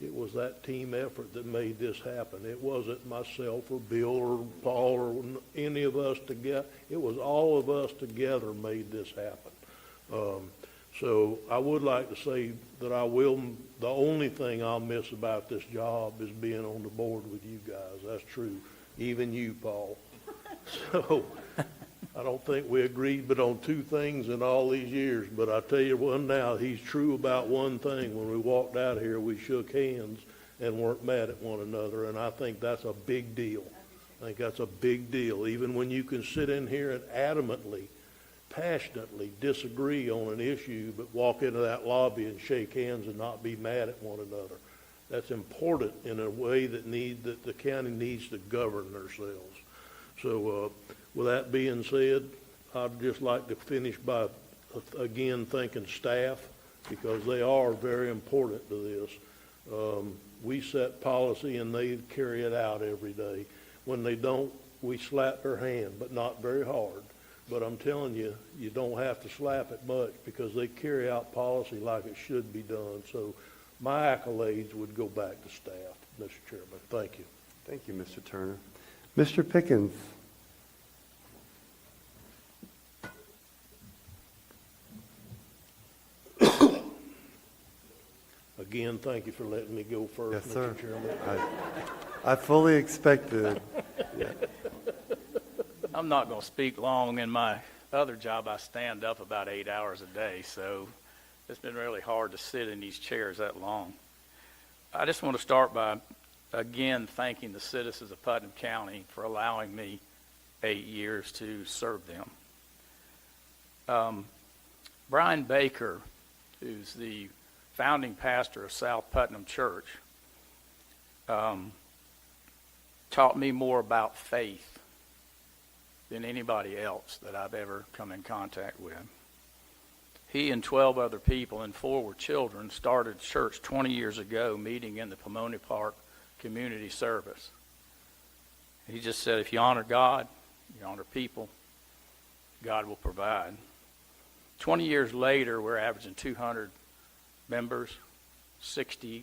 It was that team effort that made this happen. It wasn't myself or Bill or Paul or any of us together. It was all of us together made this happen. So I would like to say that the only thing I'll miss about this job is being on the board with you guys. That's true. Even you, Paul. So I don't think we agreed but on 2 things in all these years, but I tell you one now, he's true about one thing. When we walked out here, we shook hands and weren't mad at one another, and I think that's a big deal. I think that's a big deal. Even when you can sit in here and adamantly, passionately disagree on an issue, but walk into that lobby and shake hands and not be mad at one another. That's important in a way that the county needs to govern themselves. So with that being said, I'd just like to finish by, again, thanking staff, because they are very important to this. We set policy and they carry it out every day. When they don't, we slap their hand, but not very hard. But I'm telling you, you don't have to slap it much, because they carry out policy like it should be done. So my accolades would go back to staff, Mr. Chairman. Thank you. Thank you, Mr. Turner. Mr. Pickens. Again, thank you for letting me go first, Yes, sir. Mr. Chairman. I fully expected. Yeah. I'm not going to speak long. In my other job, I stand up about 8 hours a day, so it's been really hard to sit in these chairs that long. I just want to start by, again, thanking the citizens of Putnam County for allowing me 8 years to serve them. Brian Baker, who's the founding pastor of South Putnam Church, taught me more about faith than anybody else that I've ever come in contact with. He and 12 other people, and 4 were children, started church 20 years ago, meeting in the Pomona Park community service. He just said, if you honor God, you honor people, God will provide. 20 years later, we're averaging 200 members, 60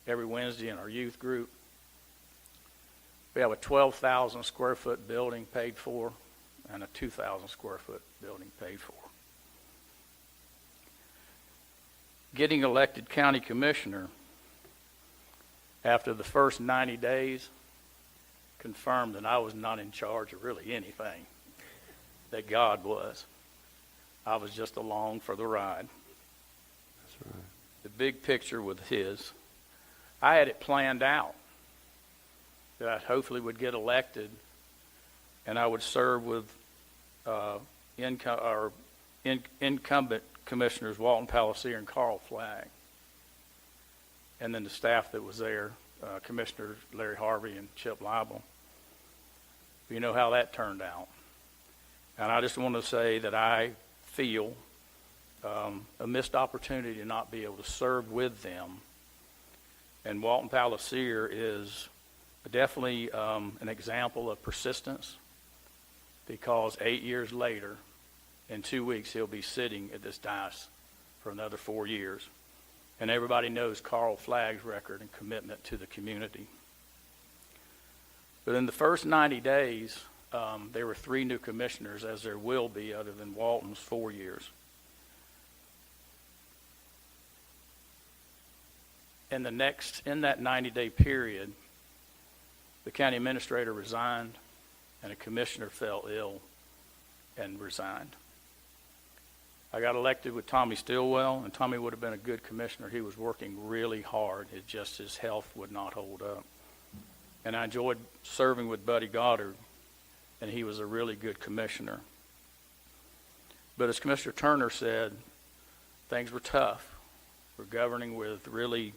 every Wednesday in our youth group. We have a 12,000 square foot building paid for. and a 2,000 square foot building paid for. Getting elected county commissioner after the first 90 days confirmed that I was not in charge of really anything, that God was. I was just along for the ride. That's right. The big picture was his. I had it planned out that I hopefully would get elected and I would serve with incumbent commissioners Walton Palatka and Carl Flagg. And then the staff that was there, Commissioners Larry Harvey and Chip Lible. You know how that turned out. And I just want to say that I feel a missed opportunity to not be able to serve with them. And Walton Palatka is definitely an example of persistence, because 8 years later, in 2 weeks, he'll be sitting at this dais for another 4 years. And everybody knows Carl Flagg's record and commitment to the community. But in the first 90 days, there were 3 new commissioners, as there will be, other than Walton's 4 years. In that 90-day period, the county administrator resigned, and a commissioner fell ill and resigned. I got elected with Tommy Stillwell, and Tommy would have been a good commissioner. He was working really hard. His health would not hold up. And I enjoyed serving with Buddy Goddard, and he was a really good commissioner. But as Commissioner Turner said, things were tough. We're governing with really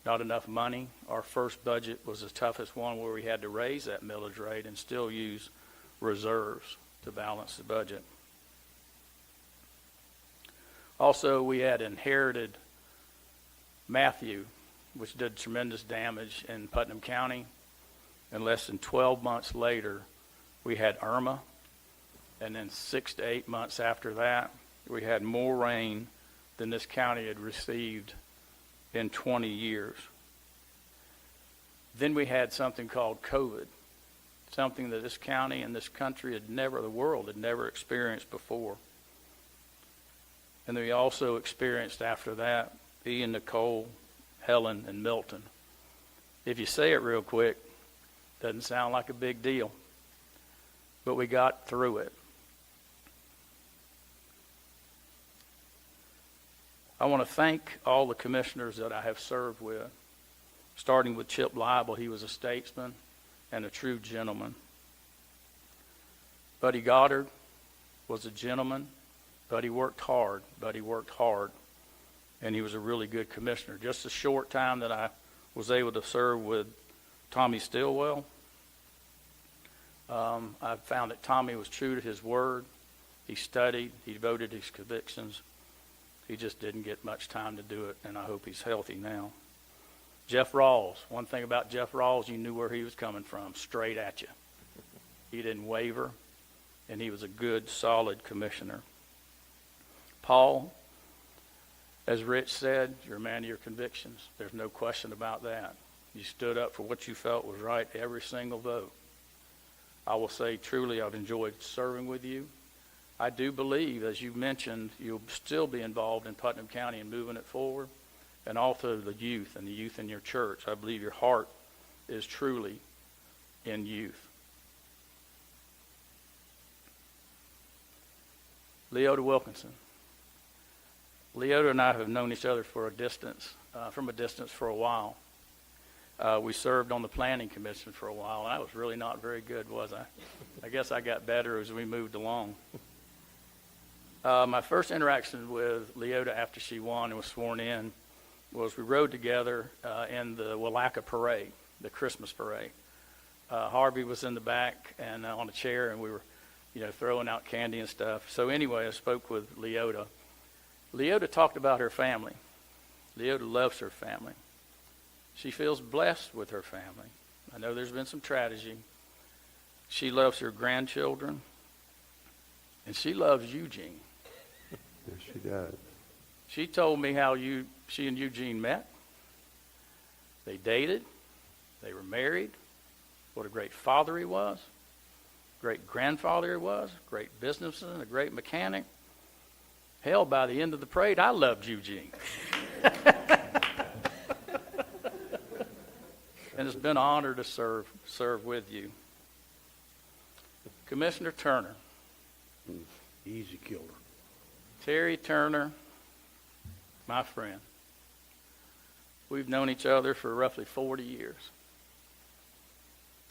not enough money. Our first budget was the toughest one, where we had to raise that millage rate and still use reserves to balance the budget. Also, we had inherited Matthew, which did tremendous damage in Putnam County. And less than 12 months later, we had Irma. And then 6 to 8 months after that, we had more rain than this county had received in 20 years. Then we had something called COVID, something that this county and this country the world had never experienced before. And then we also experienced after that Ian, Nicole, Helen, and Milton. If you say it real quick, doesn't sound like a big deal, but we got through it. I want to thank all the commissioners that I have served with, starting with Chip Lible. He was a statesman and a true gentleman. Buddy Goddard was a gentleman. Buddy worked hard, and he was a really good commissioner. Just a short time that I was able to serve with Tommy Stillwell, I found that Tommy was true to his word. He studied, he devoted his convictions. He just didn't get much time to do it, and I hope he's healthy now. Jeff Rawls, one thing about Jeff Rawls, you knew where he was coming from, straight at you. He didn't waver, and he was a good, solid commissioner. Paul, as Rich said, you're a man of your convictions. There's no question about that. You stood up for what you felt was right every single vote. I will say truly I've enjoyed serving with you. I do believe, as you mentioned, you'll still be involved in Putnam County and moving it forward, and also the youth and the youth in your church. I believe your heart is truly in youth. Leota Wilkinson. Leota and I have known each other from a distance for a while. We served on the planning commission for a while, and I was really not very good, was I? I guess I got better as we moved along. My first interaction with Leota after she won and was sworn in was we rode together in the Palatka parade, the Christmas parade. Harvey was in the back and on a chair, and we were, throwing out candy and stuff. So anyway, I spoke with Leota. Leota talked about her family. Leota loves her family. She feels blessed with her family. I know there's been some tragedy. She loves her grandchildren, and she loves Eugene. Yes, she does. She told me how she and Eugene met. They dated. They were married. What a great father he was. great grandfather he was, great businessman, a great mechanic. Hell, by the end of the parade, I loved Eugene. And it's been an honor to serve with you. Commissioner Turner. Easy killer. Terry Turner, my friend. We've known each other for roughly 40 years.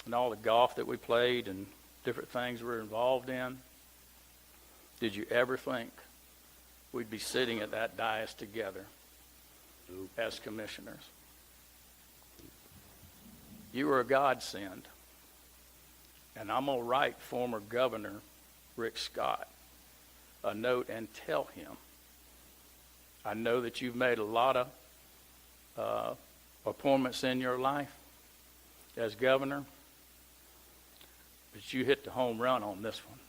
And all the golf that we played and different things we're involved in. Did you ever think we'd be sitting at that dais together as commissioners? You were a godsend. And I'm going to write former Governor Rick Scott a note and tell him, I know that you've made a lot of appointments in your life as governor, but you hit the home run on this one.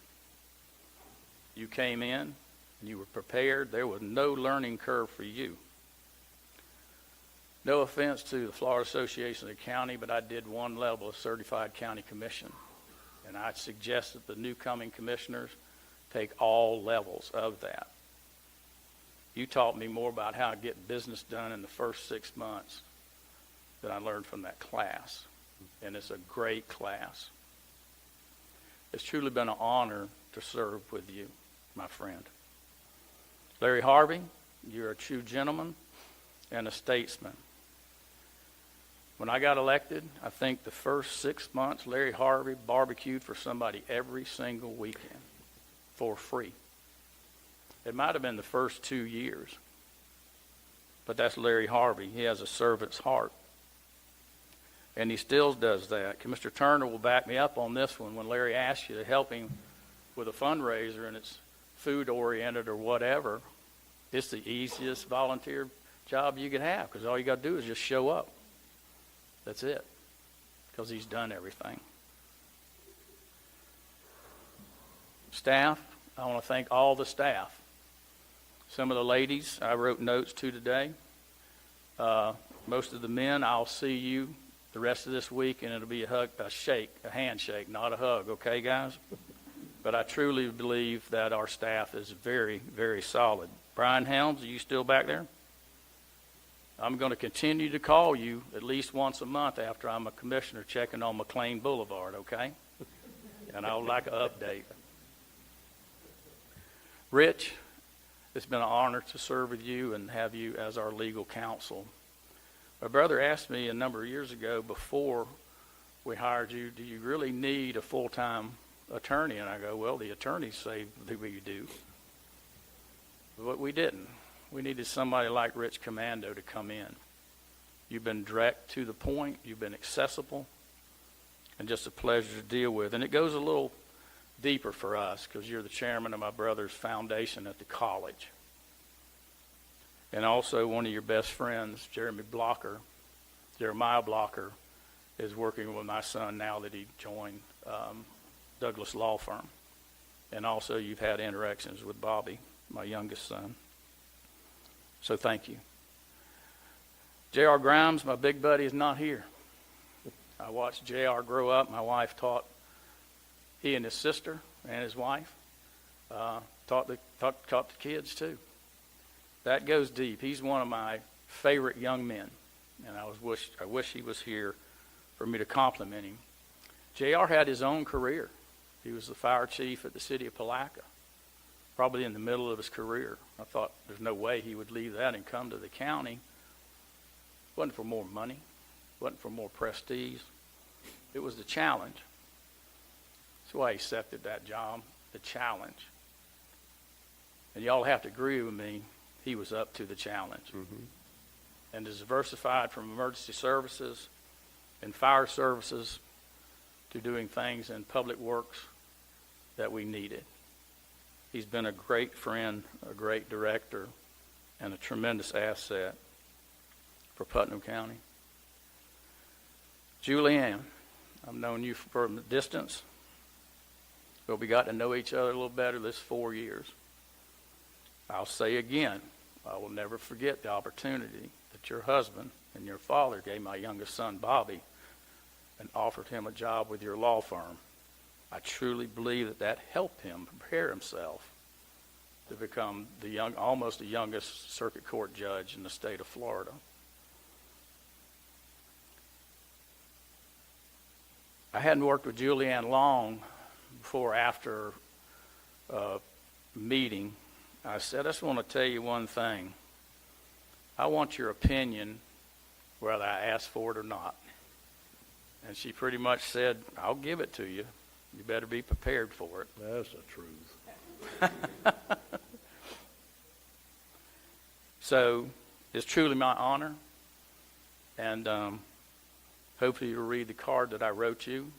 You came in and you were prepared. There was no learning curve for you. No offense to the Florida Association of the County, but I did one level of certified county commission. And I suggest that the new coming commissioners take all levels of that. You taught me more about how to get business done in the first 6 months than I learned from that class. And it's a great class. It's truly been an honor to serve with you, my friend. Larry Harvey, you're a true gentleman and a statesman. When I got elected, I think the first 6 months, Larry Harvey barbecued for somebody every single weekend for free. It might have been the first 2 years, but that's Larry Harvey. He has a servant's heart, and he still does that. Mr. Turner will back me up on this one. When Larry asks you to help him with a fundraiser and it's food-oriented or whatever, it's the easiest volunteer job you could have, because all you got to do is just show up. That's it, because he's done everything. Staff, I want to thank all the staff. Some of the ladies I wrote notes to today. Most of the men, I'll see you the rest of this week, and it'll be a handshake, not a hug, okay, guys? But I truly believe that our staff is very, very solid. Brian Helms, are you still back there? I'm going to continue to call you at least once a month after I'm a commissioner checking on McLean Boulevard, okay? And I would like an update. Rich, it's been an honor to serve with you and have you as our legal counsel. My brother asked me a number of years ago before we hired you, do you really need a full-time attorney? And I go, well, the attorneys say that we do. But we didn't. We needed somebody like Rich Commando to come in. You've been direct to the point. You've been accessible. And just a pleasure to deal with. And it goes a little deeper for us because you're the chairman of my brother's foundation at the college. And also one of your best friends, Jeremiah Blocker, is working with my son now that he joined Douglas Law Firm. And also you've had interactions with Bobby, my youngest son. So thank you. J.R. Grimes, my big buddy, is not here. I watched J.R. grow up. My wife taught he and his sister and his wife taught the kids too. That goes deep. He's one of my favorite young men, and I wish he was here for me to compliment him. J.R. had his own career. He was the fire chief at the city of Palatka, probably in the middle of his career. I thought there's no way he would leave that and come to the county. It wasn't for more money. It wasn't for more prestige. It was the challenge. That's why he accepted that job, the challenge. And y'all have to agree with me, he was up to the challenge. Mm-hmm. And is diversified from emergency services and fire services to doing things in public works that we needed. He's been a great friend, a great director, and a tremendous asset for Putnam County. Julianne, I've known you from a distance, but we got to know each other a little better this 4 years. I'll say again, I will never forget the opportunity that your husband and your father gave my youngest son, Bobby, and offered him a job with your law firm. I truly believe that that helped him prepare himself to become almost the youngest circuit court judge in the state of Florida. I hadn't worked with Julianne long before after a meeting. I said, I just want to tell you one thing. I want your opinion whether I ask for it or not. And she pretty much said, I'll give it to you. You better be prepared for it. That's the truth. So it's truly my honor. And hopefully you'll read the card that I wrote you.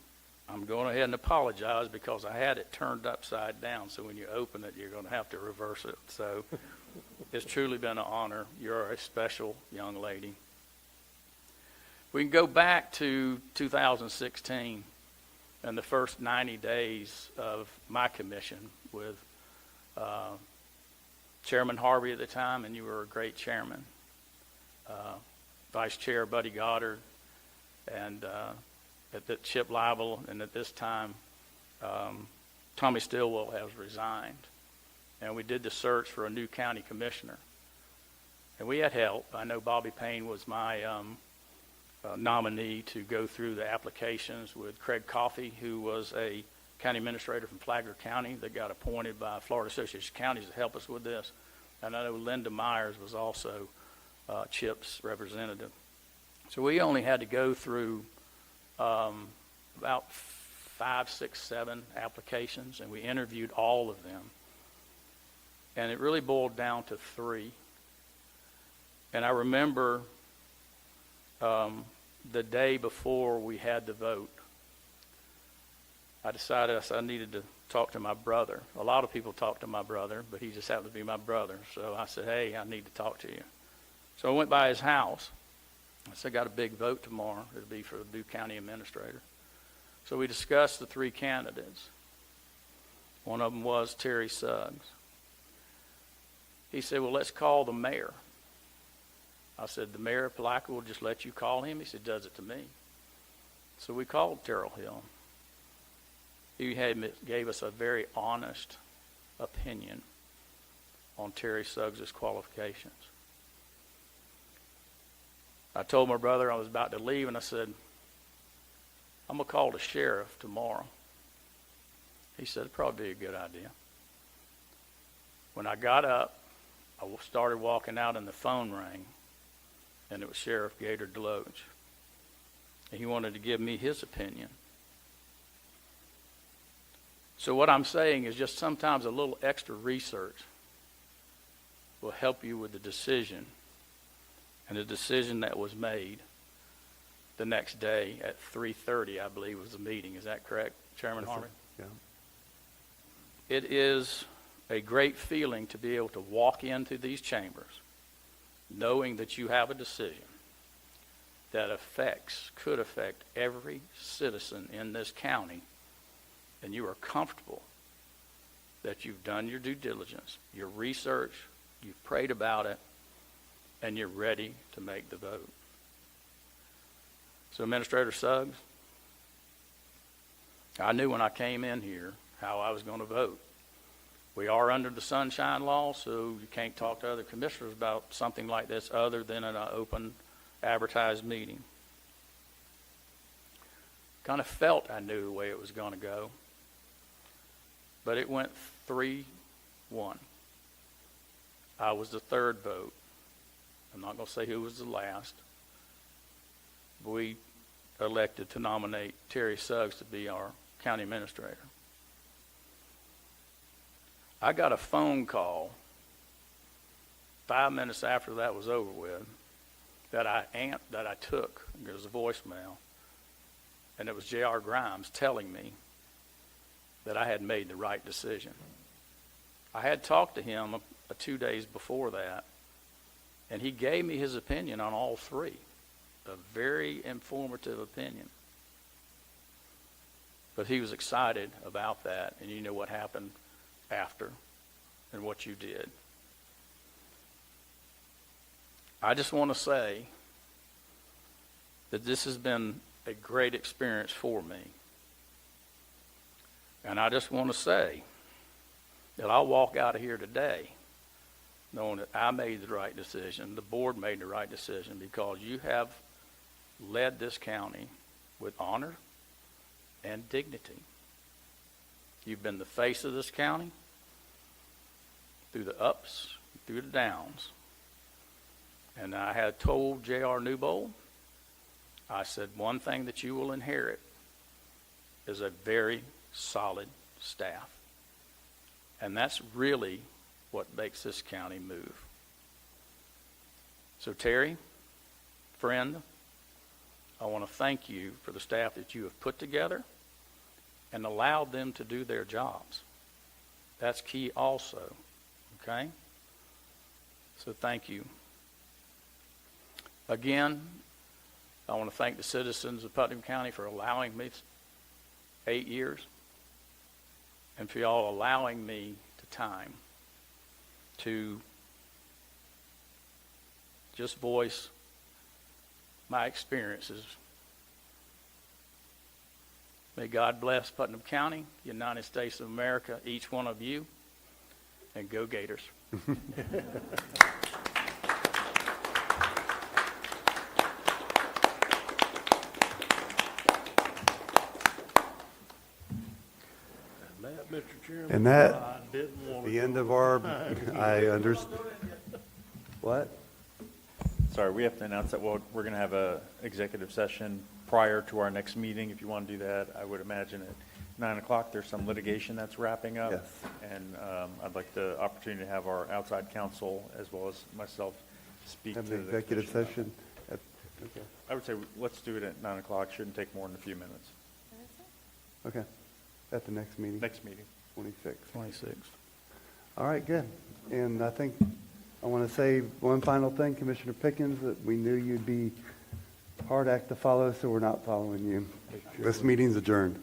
I'm going ahead and apologize because I had it turned upside down. So when you open it, you're going to have to reverse it. So it's truly been an honor. You're a special young lady. We can go back to 2016 and the first 90 days of my commission with Chairman Harvey at the time, and you were a great chairman. Vice Chair Buddy Goddard, and at the Chip Lible, and at this time, Tommy Stillwell has resigned. And we did the search for a new county commissioner. And we had help. I know Bobby Payne was my nominee to go through the applications with Craig Coffey, who was a county administrator from Flagler County that got appointed by Florida Association of Counties to help us with this. And I know Linda Myers was also Chip's representative. So we only had to go through about 5, 6, 7 applications, and we interviewed all of them. And it really boiled down to 3. And I remember the day before we had the vote, I decided I needed to talk to my brother. A lot of people talk to my brother, but he just happened to be my brother. So I said, hey, I need to talk to you. So I went by his house. I said, I got a big vote tomorrow. It'll be for the new county administrator. So we discussed the 3 candidates. One of them was Terry Suggs. He said, well, let's call the mayor. I said, the mayor of Palatka will just let you call him? He said, does it to me. So we called Terrell Hill. He gave us a very honest opinion on Terry Suggs' qualifications. I told my brother I was about to leave, and I said, I'm going to call the sheriff tomorrow. He said, it'd probably be a good idea. When I got up, I started walking out, and the phone rang, and it was Sheriff Gator Deloge. And he wanted to give me his opinion. So what I'm saying is just sometimes a little extra research will help you with the decision. And the decision that was made the next day at 3:30, I believe, was the meeting. Is that correct, Chairman Harvey? Yeah. It is a great feeling to be able to walk into these chambers knowing that you have a decision that could affect every citizen in this county, and you are comfortable that you've done your due diligence, your research, you've prayed about it, and you're ready to make the vote. So, Administrator Suggs, I knew when I came in here how I was going to vote. We are under the Sunshine Law, so you can't talk to other commissioners about something like this other than in an open, advertised meeting. Kind of felt I knew the way it was going to go, but it went 3-1. I was the third vote. I'm not going to say who was the last. We elected to nominate Terry Suggs to be our county administrator. I got a phone call 5 minutes after that was over with that I took. There was a voicemail, and it was J.R. Grimes telling me that I had made the right decision. I had talked to him 2 days before that, and he gave me his opinion on all 3, a very informative opinion. But he was excited about that, and you know what happened after and what you did. I just want to say that this has been a great experience for me. And I just want to say that I'll walk out of here today knowing that I made the right decision, the board made the right decision, because you have led this county with honor and dignity. You've been the face of this county through the ups, through the downs. And I had told J.R. Newbold, I said, one thing that you will inherit is a very solid staff. And that's really what makes this county move. So Terry, friend, I want to thank you for the staff that you have put together and allowed them to do their jobs. That's key also, okay? So thank you. Again, I want to thank the citizens of Putnam County for allowing me 8 years and for y'all allowing me the time to just voice my experiences. May God bless Putnam County, United States of America, each one of you, and go Gators. Mr. Chairman, And that, I didn't want to the end go- of our, I understand. What? Sorry, we have to announce that we're going to have a executive session prior to our next meeting. If you want to do that, I would imagine at 9 o'clock, there's some litigation that's wrapping up. Yes. And I'd like the opportunity to have our outside counsel as well as myself speak to Have the an executive commission session? about Okay. I would say let's do it at 9 o'clock. Shouldn't take more than a few minutes. Okay. At the next meeting? Next meeting. 26th. 26. All right, good. And I think I want to say one final thing, Commissioner Pickens, that we knew you'd be hard act to follow, so we're not following you. This meeting's adjourned.